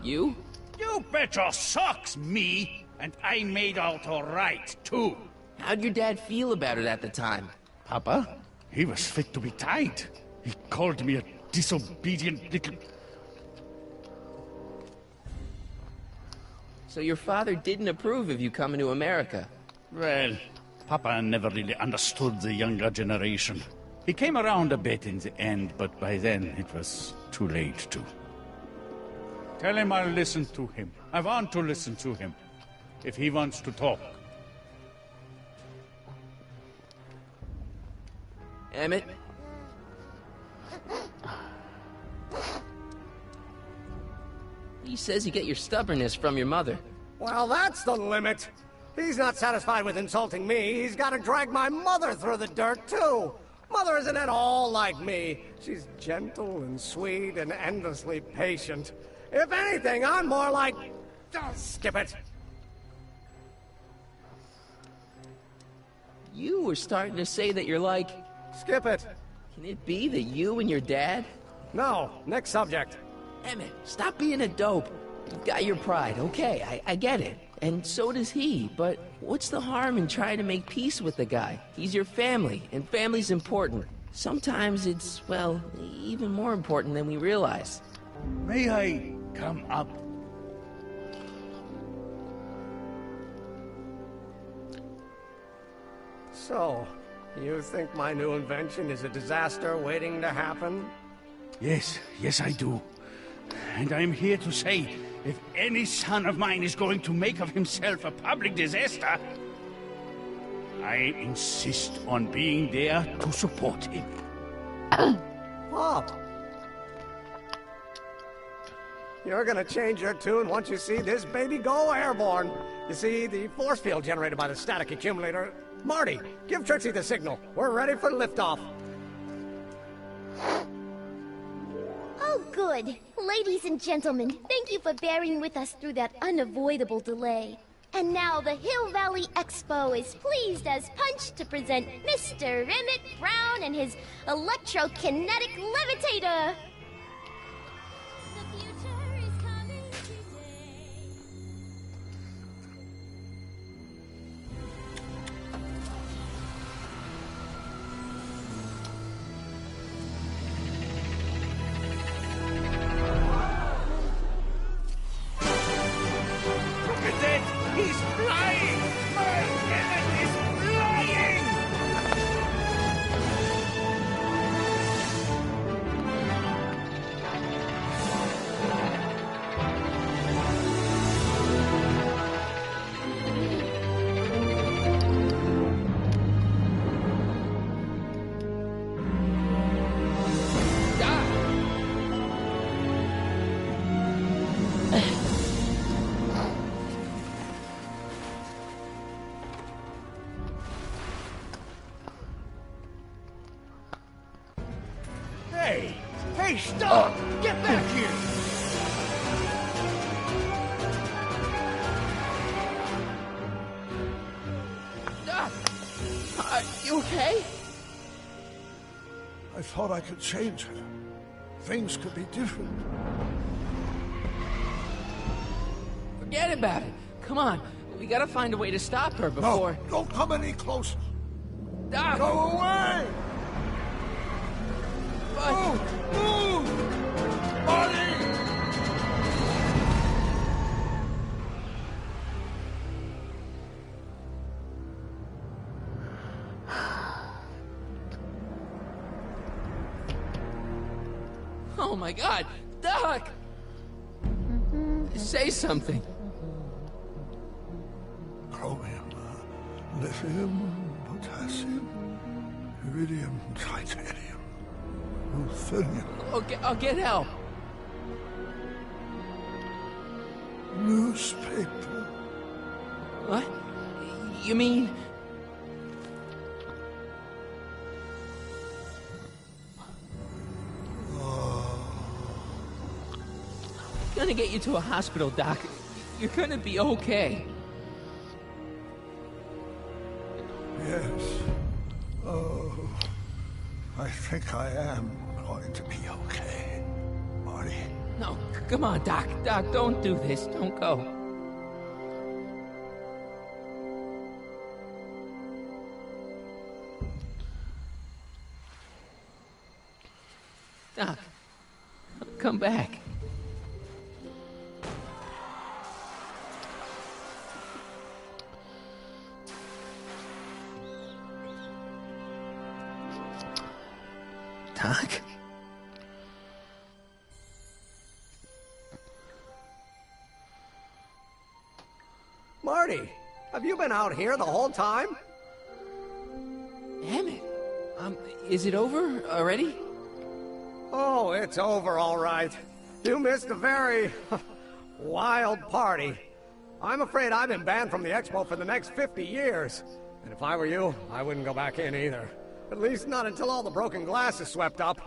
You? You bet your socks, me! And I made out all right, too. How'd your dad feel about it at the time? Papa? He was fit to be tied. He called me a disobedient little... So your father didn't approve of you coming to America? Well, Papa never really understood the younger generation. He came around a bit in the end, but by then it was too late to. Tell him I'll listen to him. I want to listen to him. If he wants to talk. Emmett? He says you get your stubbornness from your mother. Well, that's the limit. He's not satisfied with insulting me. He's got to drag my mother through the dirt, too. Mother isn't at all like me. She's gentle and sweet and endlessly patient. If anything, I'm more like... Oh, skip it. You were starting to say that you're like... Skip it. Can it be that you and your dad? No, next subject. Emmett, stop being a dope. You've got your pride, okay, I get it. And so does he, but what's the harm in trying to make peace with the guy? He's your family, and family's important. Sometimes it's, well, even more important than we realize. May I come up? So, you think my new invention is a disaster waiting to happen? Yes, I do. And I'm here to say, if any son of mine is going to make of himself a public disaster, I insist on being there to support him. Pop! You're gonna change your tune once you see this baby go airborne. You see, the force field generated by the static accumulator... Marty, give Trixie the signal. We're ready for liftoff. Oh, good. Ladies and gentlemen, thank you for bearing with us through that unavoidable delay. And now the Hill Valley Expo is pleased as punch to present Mr. Emmett Brown and his electrokinetic levitator. The future is coming today. Look at that! He's flying! My Emmett is flying! Hey, stop! Get back here! Are you okay? I thought I could change her. Things could be different. Forget about it. Come on. We gotta find a way to stop her before... No, don't come any closer. Doc! Go away! But... Move! Marty! Oh my God! Doc! Say something. Chromium, lithium, potassium, iridium, titanium, ruthenium. I'll get help. Newspaper. What? You mean... Gonna get you to a hospital, Doc. You're gonna be okay. Yes. Oh, I think I am going to be okay, Marty. No, come on, Doc. Doc, don't do this. Don't go. Doc, come back. Doc? Marty, have you been out here the whole time? Emmett, is it over already? Oh, it's over all right. You missed a very wild party. I'm afraid I've been banned from the expo for the next 50 years. And if I were you, I wouldn't go back in either. At least not until all the broken glass is swept up.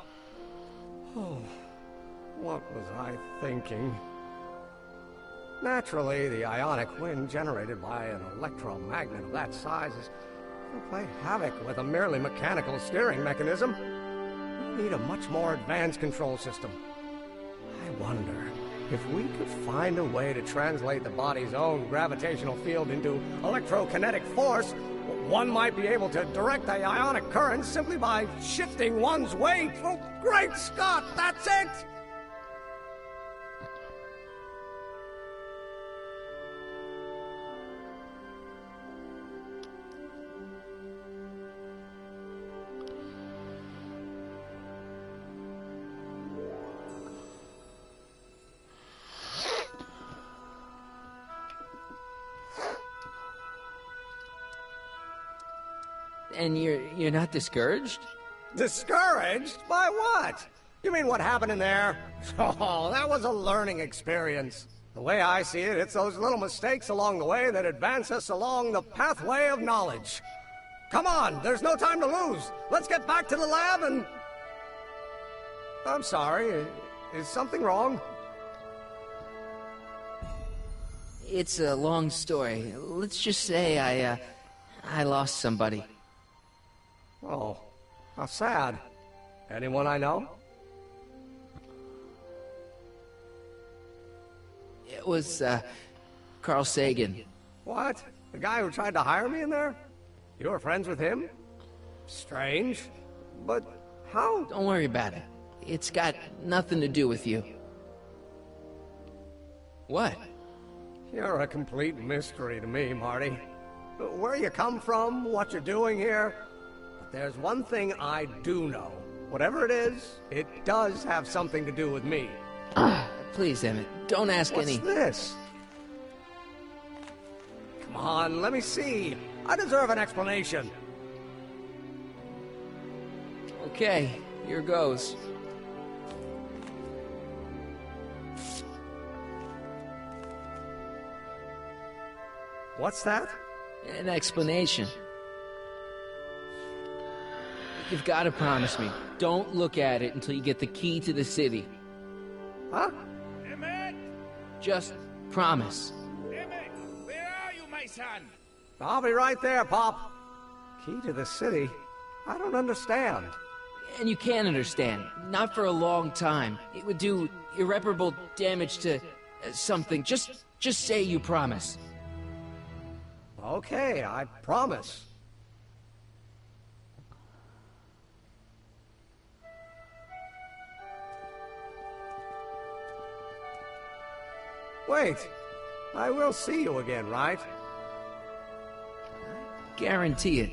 Oh, what was I thinking? Naturally, the ionic wind generated by an electromagnet of that size is going to play havoc with a merely mechanical steering mechanism. We need a much more advanced control system. I wonder if we could find a way to translate the body's own gravitational field into electrokinetic force. One might be able to direct the ionic current simply by shifting one's weight. Oh, great Scott, that's it! And you're not discouraged? Discouraged? By what? You mean what happened in there? Oh, that was a learning experience. The way I see it, it's those little mistakes along the way that advance us along the pathway of knowledge. Come on, there's no time to lose. Let's get back to the lab and... I'm sorry, is something wrong? It's a long story. Let's just say I lost somebody. Oh, how sad. Anyone I know? It was, Carl Sagan. What? The guy who tried to hire me in there? You were friends with him? Strange. But how? Don't worry about it. It's got nothing to do with you. What? You're a complete mystery to me, Marty. Where you come from, what you're doing here... There's one thing I do know. Whatever it is, it does have something to do with me. Please, Emmett, don't ask any... What's this? Come on, let me see. I deserve an explanation. Okay, here goes. What's that? An explanation. You've got to promise me. Don't look at it until you get the key to the city. Huh? Emmett! Just promise. Emmett, where are you, my son? I'll be right there, Pop. Key to the city? I don't understand. And you can't understand. Not for a long time. It would do irreparable damage to something. Just say you promise. Okay, I promise. Wait, I will see you again, right? Guarantee it.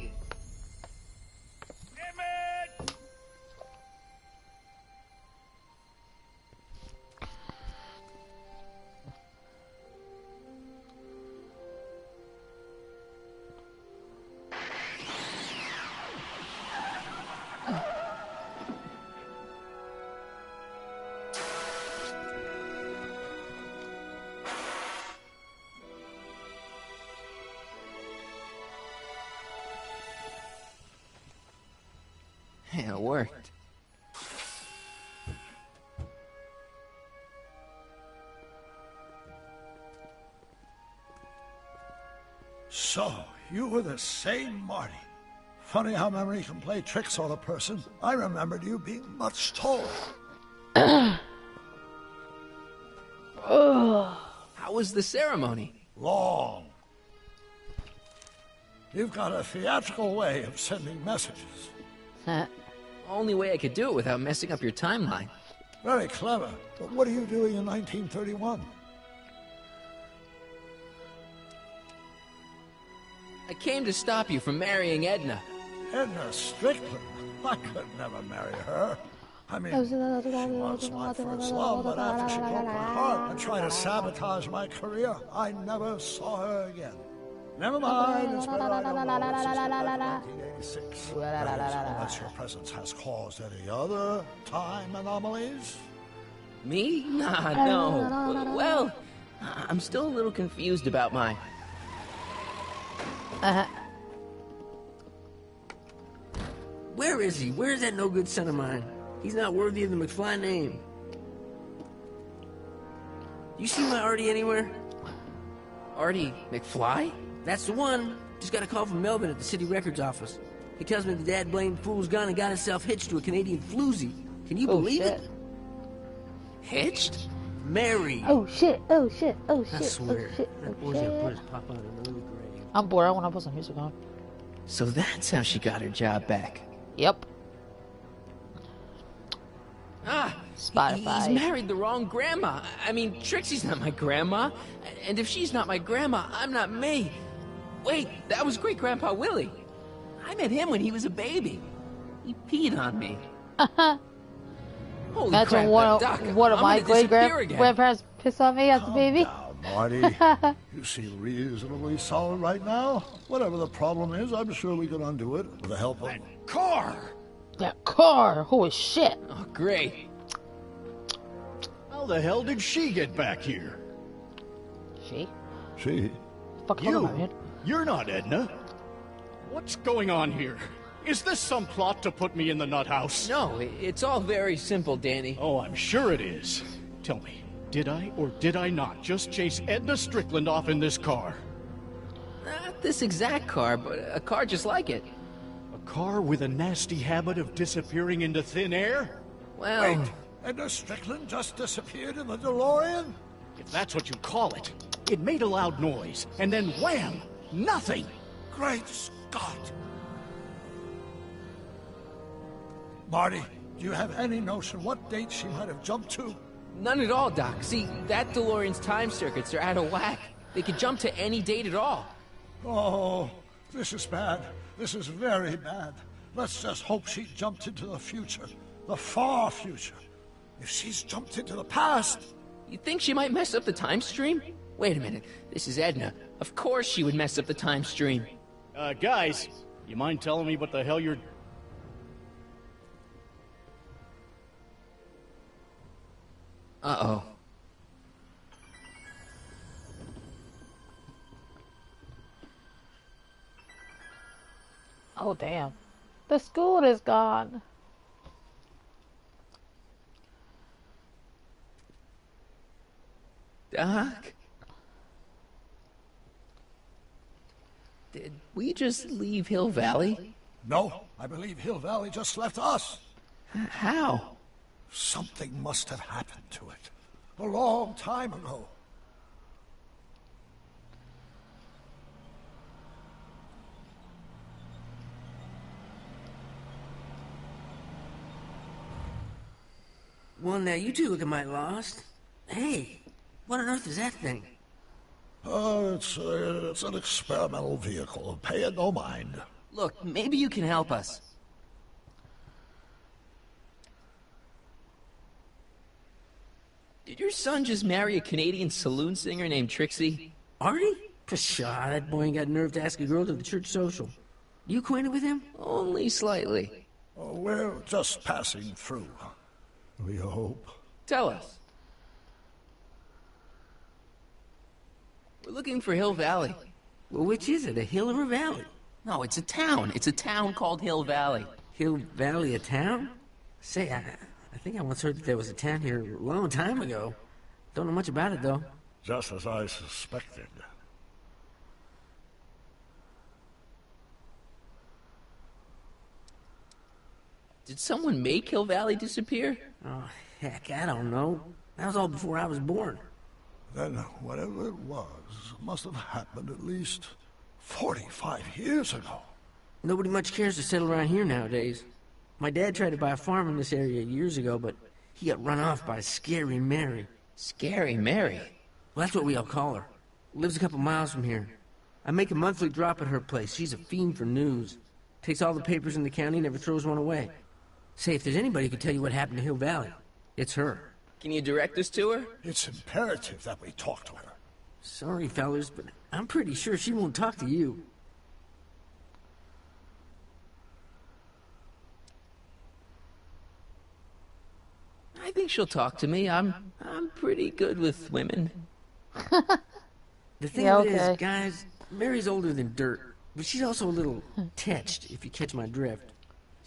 Yeah, it worked. So, you were the same Marty. Funny how memory can play tricks on a person. I remembered you being much taller. How was the ceremony? Long. You've got a theatrical way of sending messages. Only way I could do it without messing up your timeline. Very clever. But what are you doing in 1931? I came to stop you from marrying Edna. Edna Strickland? I could never marry her. I mean, she was my first love, but after she broke my heart and tried to sabotage my career, I never saw her again. Never mind, it's better I don't know. It's since 1986. Unless your presence has caused any other time anomalies? Me? Nah, no. Well, I'm still a little confused about mine. Where is he? Where's that no-good son of mine? He's not worthy of the McFly name. You see my Artie anywhere? Artie McFly? That's the one. Just got a call from Melvin at the city records office. He tells me the dad-blamed fool's gone and got himself hitched to a Canadian floozy. Can you believe it? Hitched? Married. Oh shit, oh shit, oh shit, I swear. oh shit, That oh boy's gonna put shit. his pop out in an early grave. I'm bored, I wanna put some music on. So that's how she got her job back. Yep. Ah, Spotify. He's married the wrong grandma. I mean, Trixie's not my grandma. And if she's not my grandma, I'm not me. Wait, that was Great-Grandpa Willie. I met him when he was a baby. He peed on me. Holy Imagine crap, one Doc, of I'm my gonna disappear again. grandparents pissed on me as a baby. Marty, you seem reasonably solid right now. Whatever the problem is, I'm sure we can undo it with the help of... Car! That car! Holy shit! Oh, great. How the hell did she get back here? She? She? Fuck You? You're not Edna. What's going on here? Is this some plot to put me in the nut house? No, it's all very simple, Danny. Oh, I'm sure it is. Tell me, did I or did I not just chase Edna Strickland off in this car? Not this exact car, but a car just like it. A car with a nasty habit of disappearing into thin air? Well... Wait, Edna Strickland just disappeared in the DeLorean? If that's what you call it. It made a loud noise, and then wham! Nothing! Great Scott! Marty, do you have any notion what date she might have jumped to? None at all, Doc. See, that DeLorean's time circuits are out of whack. They could jump to any date at all. Oh, this is bad. This is very bad. Let's just hope she jumped into the future. The far future. If she's jumped into the past... You think she might mess up the time stream? Wait a minute. This is Edna. Of course she would mess up the time stream. Guys, you mind telling me what the hell you're... Uh-oh. Oh, damn. The school is gone. Doc? Did we just leave Hill Valley? No, I believe Hill Valley just left us. How? Something must have happened to it. A long time ago. Well, now you two look a mite lost. Hey, what on earth is that thing? It's an experimental vehicle. Pay it no mind. Look, maybe you can help us. Did your son just marry a Canadian saloon singer named Trixie? Artie? Pshaw, that boy ain't got nerve to ask a girl to the church social. You acquainted with him? Only slightly. We're just passing through. We hope. Tell us. We're looking for Hill Valley. Well, which is it, a hill or a valley? No, it's a town. It's a town called Hill Valley. Hill Valley, a town? Say, I think I once heard that there was a town here a long time ago. Don't know much about it, though. Just as I suspected. Did someone make Hill Valley disappear? Oh, heck, I don't know. That was all before I was born. Then whatever it was must have happened at least 45 years ago. Nobody much cares to settle around here nowadays. My dad tried to buy a farm in this area years ago, but he got run off by Scary Mary. Scary Mary? Well, that's what we all call her. Lives a couple miles from here. I make a monthly drop at her place. She's a fiend for news. Takes all the papers in the county, never throws one away. Say, if there's anybody who can tell you what happened to Hill Valley, it's her. Can you direct us to her? It's imperative that we talk to her. Sorry, fellas, but I'm pretty sure she won't talk to you. I think she'll talk to me. I'm pretty good with women. The thing of it is, guys, Mary's older than dirt, but she's also a little tetched, if you catch my drift.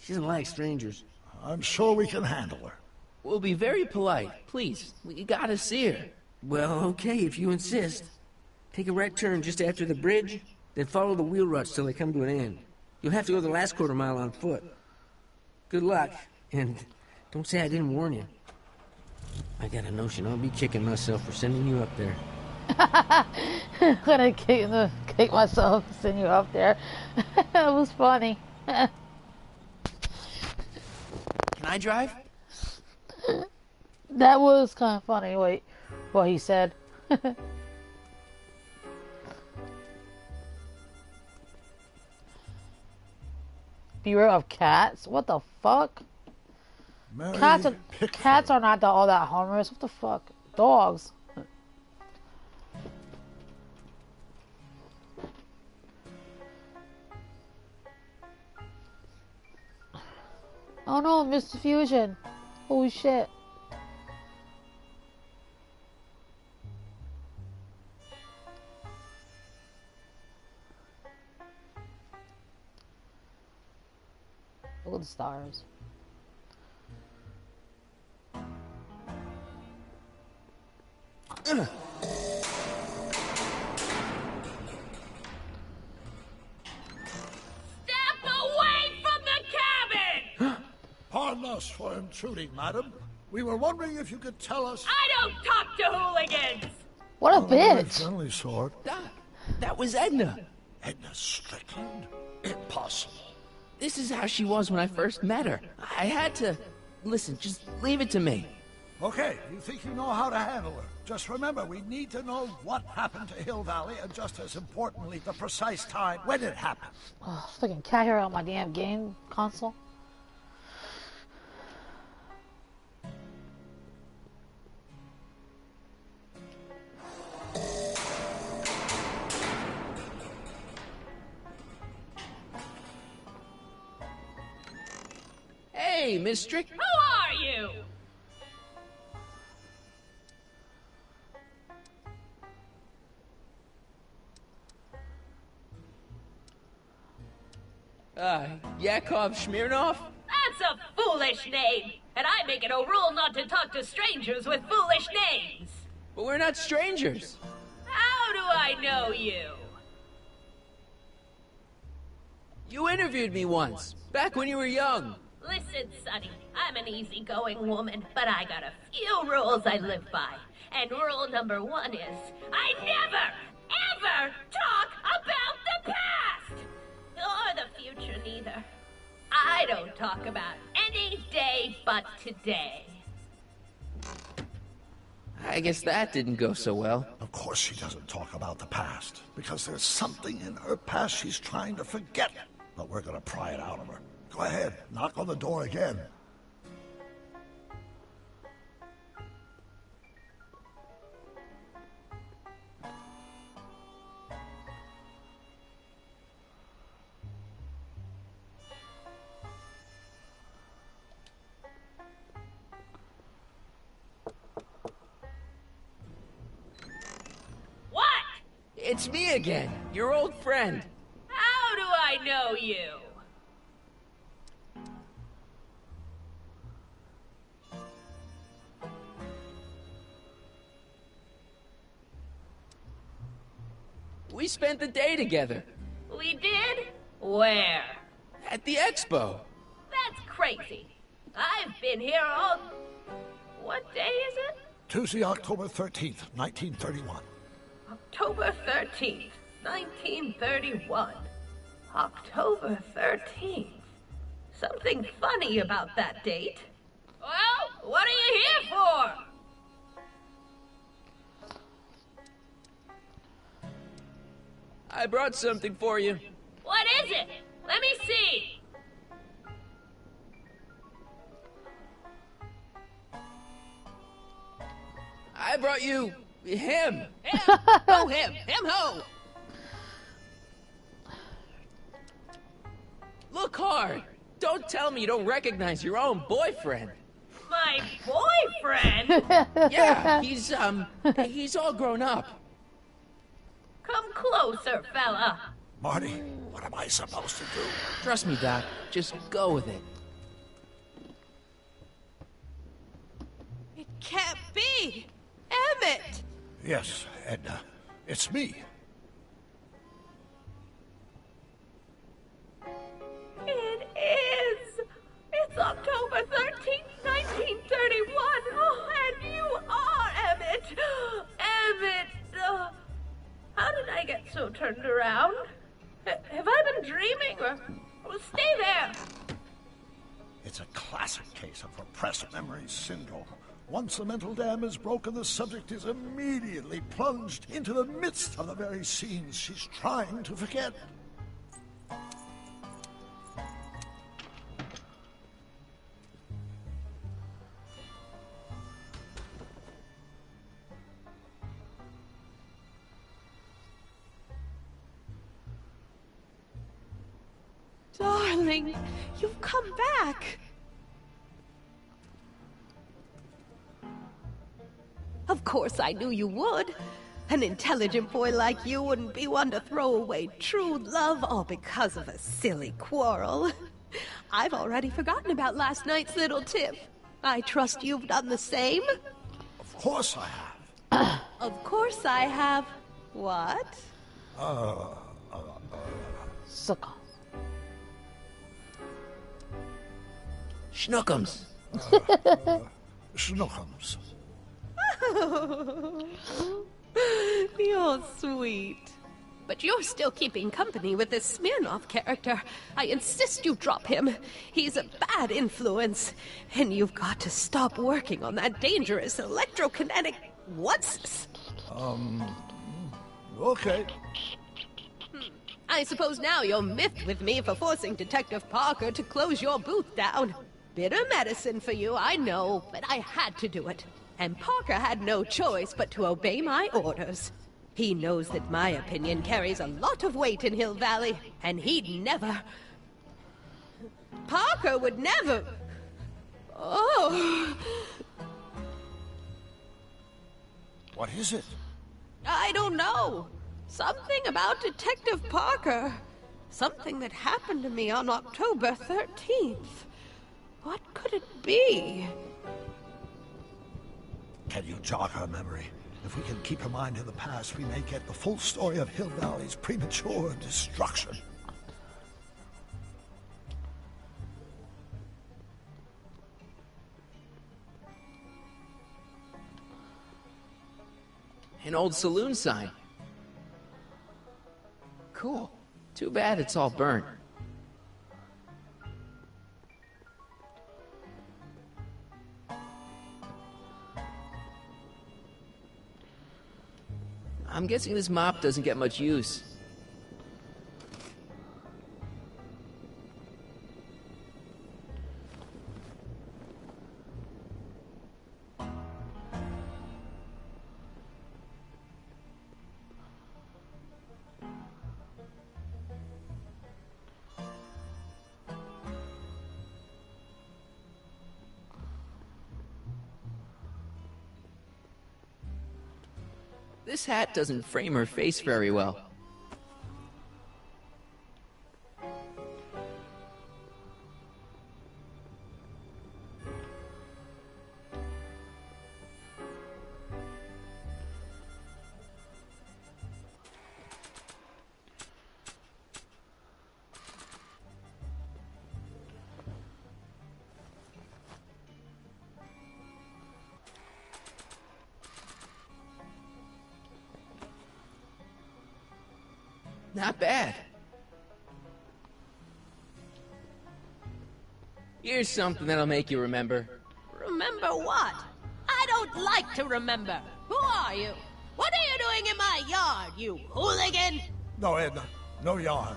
She doesn't like strangers. I'm sure we can handle her. We'll be very polite. Please, we gotta see her. Well, okay, if you insist. Take a right turn just after the bridge, then follow the wheel ruts till they come to an end. You'll have to go the last quarter mile on foot. Good luck, and don't say I didn't warn you. I got a notion I'll be kicking myself for sending you up there. I'm gonna kick myself, send you up there. That was funny. Can I drive? That was kind of funny. Wait, what he said. Beware of cats? What the fuck? Cats are not all that harmless. What the fuck? Dogs. Oh no, Mr. Fusion. Holy shit. Look at the stars. Pardon us for intruding, madam. We were wondering if you could tell us... I don't talk to hooligans! What a Very bitch! friendly sort. That was Edna. Edna Strickland? Impossible. This is how she was when I first met her. I had to... Listen, just leave it to me. Okay, you think you know how to handle her. Just remember, we need to know what happened to Hill Valley, and just as importantly, the precise time when it happened. Oh, fucking cat hair on my damn game console. Hey, Miss Strick. Who are you? Yakov Smirnov? That's a foolish name, and I make it a rule not to talk to strangers with foolish names. But we're not strangers. How do I know you? You interviewed me once, back when you were young. Listen, Sonny, I'm an easygoing woman, but I got a few rules I live by. And rule number 1 is, I never, ever talk about the past! Or the future, neither. I don't talk about any day but today. I guess that didn't go so well. Of course she doesn't talk about the past, because there's something in her past she's trying to forget. But we're gonna pry it out of her. Go ahead, knock on the door again. What? It's me again, your old friend. How do I know you? We spent the day together. We did? Where? At the expo. That's crazy. I've been here all... What day is it? Tuesday, October 13th, 1931. October 13th, 1931. October 13th. Something funny about that date. Well, what are you here for? I brought something for you. What is it? Let me see. I brought you... him. Ho him! Him ho! Look hard. Don't tell me you don't recognize your own boyfriend. My boyfriend? Yeah, he's all grown up. Come closer, fella. Marty, what am I supposed to do? Trust me, Doc. Just go with it. It can't be! Emmett! Yes, Edna. It's me. It is! It's October 13th, 1931! Oh, and you are Emmett! Emmett! How did so turned around. Have I been dreaming, or stay there? It's a classic case of repressed memory syndrome. Once the mental dam is broken, the subject is immediately plunged into the midst of the very scenes she's trying to forget. Darling, you've come back. Of course I knew you would. An intelligent boy like you wouldn't be one to throw away true love all because of a silly quarrel. I've already forgotten about last night's little tip. I trust you've done the same? Of course I have. Of course I have. What? Suck on. Schnookums. Schnookums. You're sweet. But you're still keeping company with this Smirnoff character. I insist you drop him. He's a bad influence. And you've got to stop working on that dangerous electrokinetic... What's this? Okay. I suppose now you're miffed with me for forcing Detective Parker to close your booth down. Bitter medicine for you, I know, but I had to do it. And Parker had no choice but to obey my orders. He knows that my opinion carries a lot of weight in Hill Valley, and he'd never... Parker would never... Oh... What is it? I don't know. Something about Detective Parker. Something that happened to me on October 13th. What could it be? Can you jog her memory? If we can keep her mind in the past, we may get the full story of Hill Valley's premature destruction. An old saloon sign. Cool. Too bad it's all burnt. I'm guessing this mop doesn't get much use. This hat doesn't frame her face very well. Not bad. Here's something that'll make you remember. Remember what? I don't like to remember. Who are you? What are you doing in my yard, you hooligan? No, Edna. No yarn.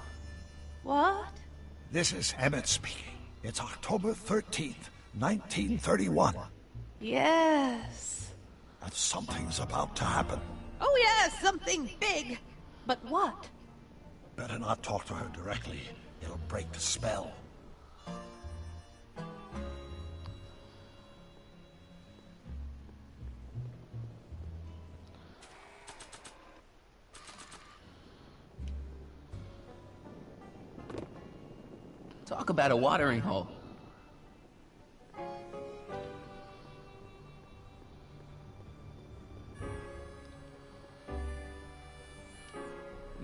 What? This is Emmett speaking. It's October 13th, 1931. Yes. And something's about to happen. Oh yes, something big. But what? Better not talk to her directly. It'll break the spell. Talk about a watering hole.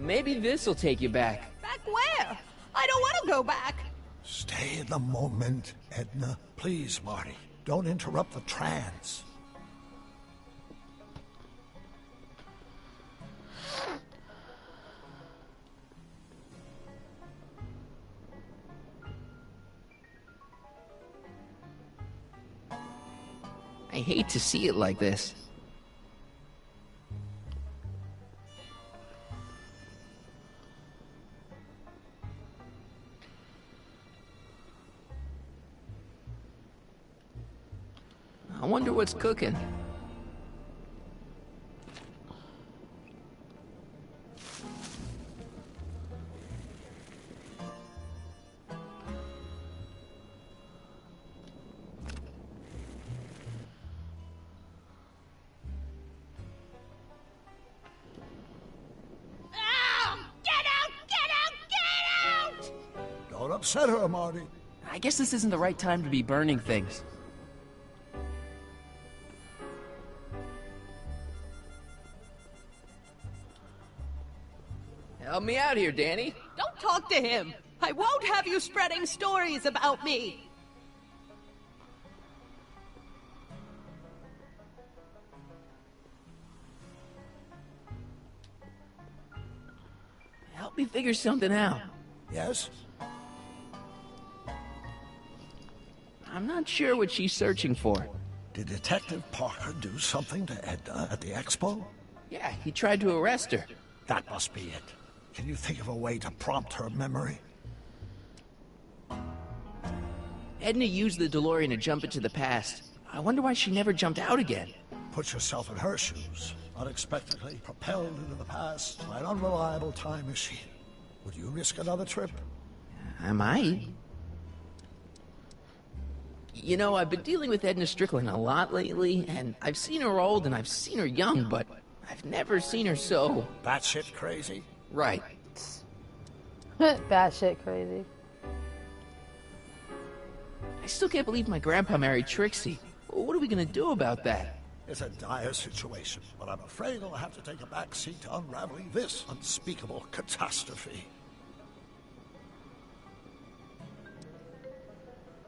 Maybe this'll take you back. Back where? I don't want to go back. Stay in the moment, Edna. Please, Marty. Don't interrupt the trance. I hate to see it like this. I wonder what's cooking. Don't upset her, Marty. I guess this isn't the right time to be burning things. Help me out here, Danny. Don't talk to him. I won't have you spreading stories about me. Help me figure something out. Yes? I'm not sure what she's searching for. Did Detective Parker do something to Edna at the expo? Yeah, he tried to arrest her. That must be it. Can you think of a way to prompt her memory? Edna used the DeLorean to jump into the past. I wonder why she never jumped out again. Put yourself in her shoes. Unexpectedly propelled into the past by an unreliable time machine. Would you risk another trip? I might. You know, I've been dealing with Edna Strickland a lot lately, and I've seen her old and I've seen her young, but I've never seen her so... batshit crazy? Right. Batshit crazy. I still can't believe my grandpa married Trixie. What are we gonna do about that? It's a dire situation, but I'm afraid I'll have to take a back seat to unraveling this unspeakable catastrophe.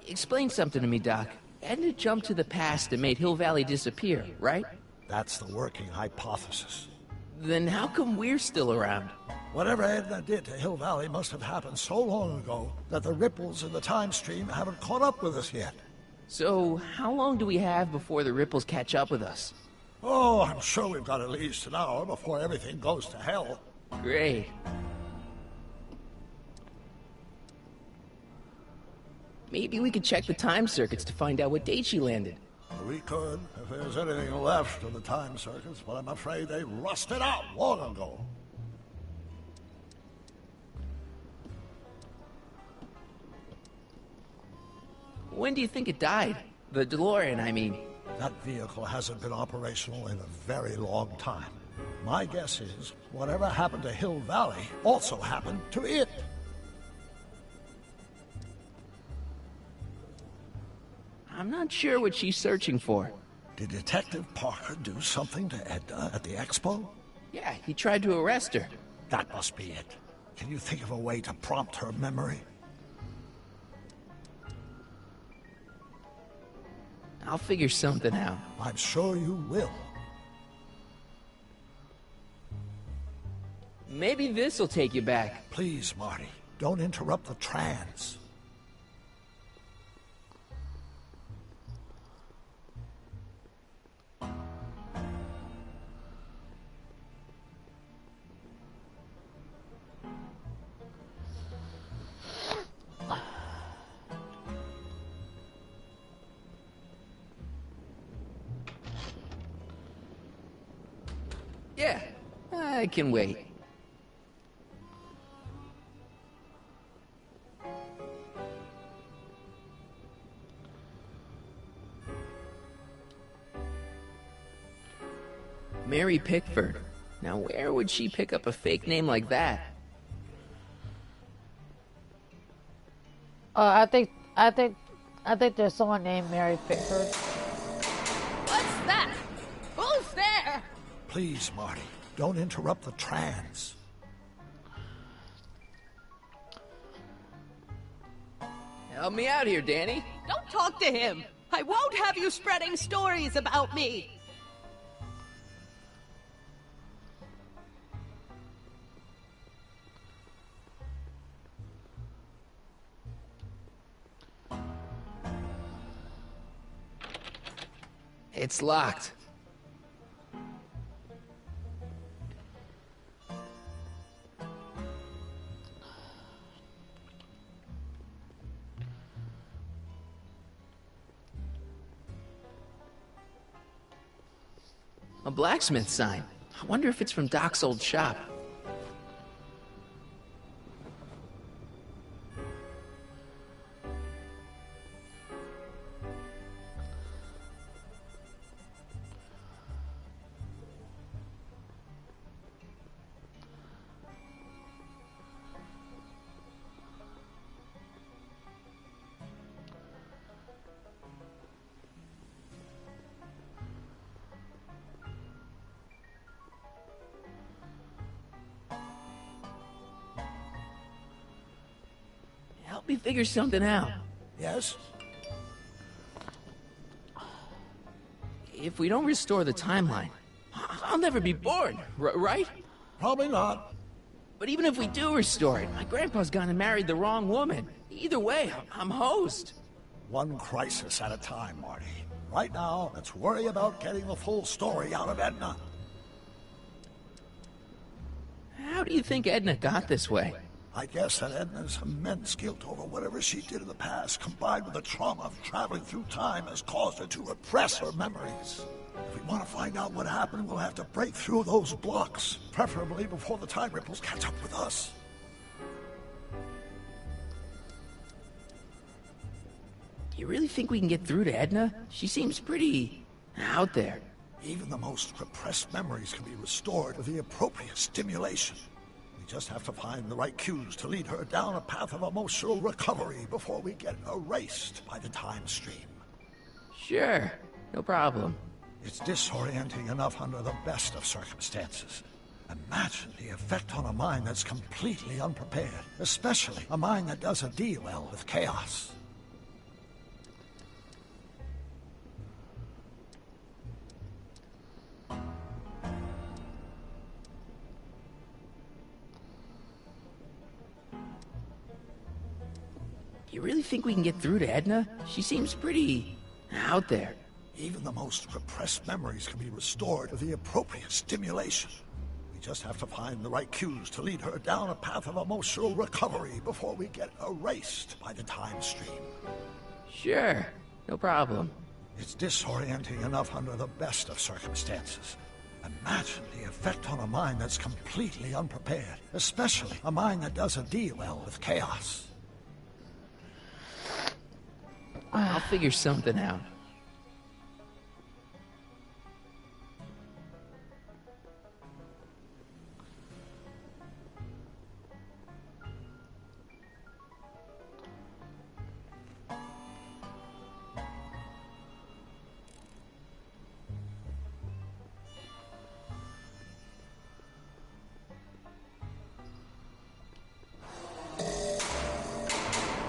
Explain something to me, Doc. Edna jumped to the past and made Hill Valley disappear, right? That's the working hypothesis. Then how come we're still around? Whatever Edna did to Hill Valley must have happened so long ago that the ripples in the time stream haven't caught up with us yet. So, how long do we have before the ripples catch up with us? Oh, I'm sure we've got at least an hour before everything goes to hell. Great. Maybe we could check the time circuits to find out what date she landed. We could, if there's anything left of the time circuits, but I'm afraid they rusted out long ago. When do you think it died? The DeLorean, I mean. That vehicle hasn't been operational in a very long time. My guess is whatever happened to Hill Valley also happened to it. I'm not sure what she's searching for. Did Detective Parker do something to Edna at the expo? Yeah, he tried to arrest her. That must be it. Can you think of a way to prompt her memory? I'll figure something out. I'm sure you will. Maybe this'll take you back. Please, Marty, don't interrupt the trance. Yeah, I can wait. Mary Pickford. Now where would she pick up a fake name like that? I think there's someone named Mary Pickford. What's that? Who's there? Please, Marty, don't interrupt the trance. Help me out here, Danny. Don't talk to him. I won't have you spreading stories about me. It's locked. A blacksmith sign. I wonder if it's from Doc's old shop. Help me figure something out. Yes? If we don't restore the timeline, I'll never be born, right? Probably not. But even if we do restore it, my grandpa's gone and married the wrong woman. Either way, I'm hosed. One crisis at a time, Marty. Right now, let's worry about getting the full story out of Edna. How do you think Edna got this way? I guess that Edna's immense guilt over whatever she did in the past, combined with the trauma of traveling through time, has caused her to repress her memories. If we want to find out what happened, we'll have to break through those blocks, preferably before the time ripples catch up with us. Do you really think we can get through to Edna? She seems pretty out there. Even the most repressed memories can be restored with the appropriate stimulation. We just have to find the right cues to lead her down a path of emotional recovery before we get erased by the time stream. Sure, no problem. It's disorienting enough under the best of circumstances. Imagine the effect on a mind that's completely unprepared, especially a mind that doesn't deal well with chaos. Do you really think we can get through to Edna? She seems pretty out there. Even the most repressed memories can be restored with the appropriate stimulation. We just have to find the right cues to lead her down a path of emotional recovery before we get erased by the time stream. Sure, no problem. It's disorienting enough under the best of circumstances. Imagine the effect on a mind that's completely unprepared, especially a mind that doesn't deal well with chaos. I'll figure something out.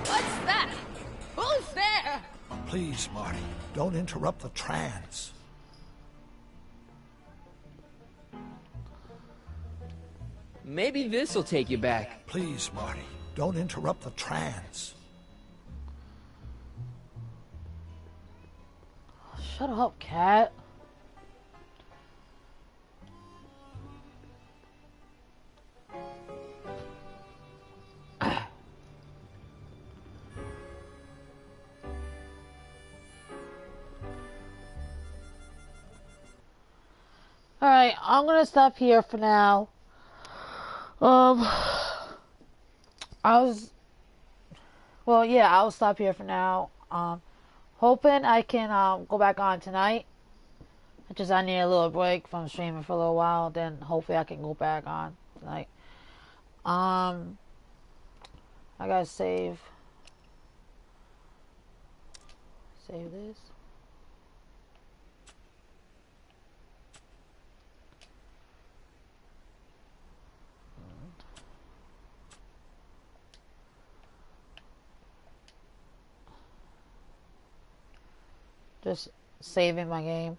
What's that? Who's there? Please, Marty, don't interrupt the trance. Maybe this'll take you back. Please, Marty, don't interrupt the trance. Shut up, cat. Alright, I'm gonna stop here for now. I'll stop here for now. Hoping I can go back on tonight. I need a little break from streaming for a little while, then hopefully I can go back on tonight. I gotta save this. Just saving my game.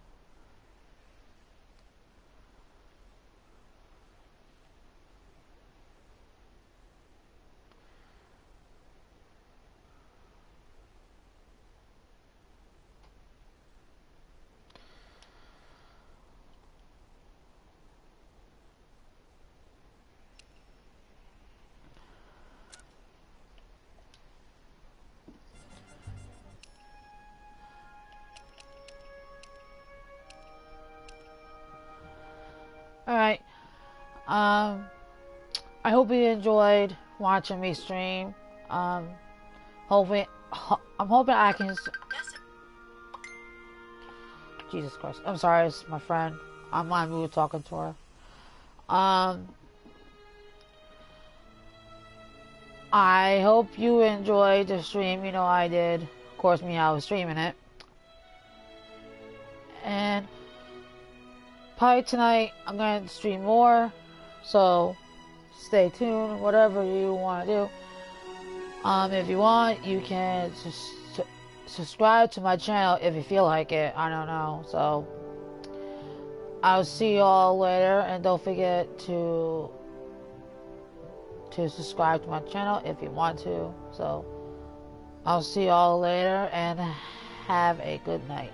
Alright. I hope you enjoyed watching me stream. I'm hoping I can... Jesus Christ. I'm sorry, it's my friend. I'm not mood talking to her. I hope you enjoyed the stream. You know I did. Of course, I was streaming it. And probably tonight I'm going to stream more. So stay tuned. Whatever you want to do. If you want, you can subscribe to my channel if you feel like it. I don't know. So I'll see y'all later, and don't forget to subscribe to my channel if you want to. So I'll see y'all later, and have a good night.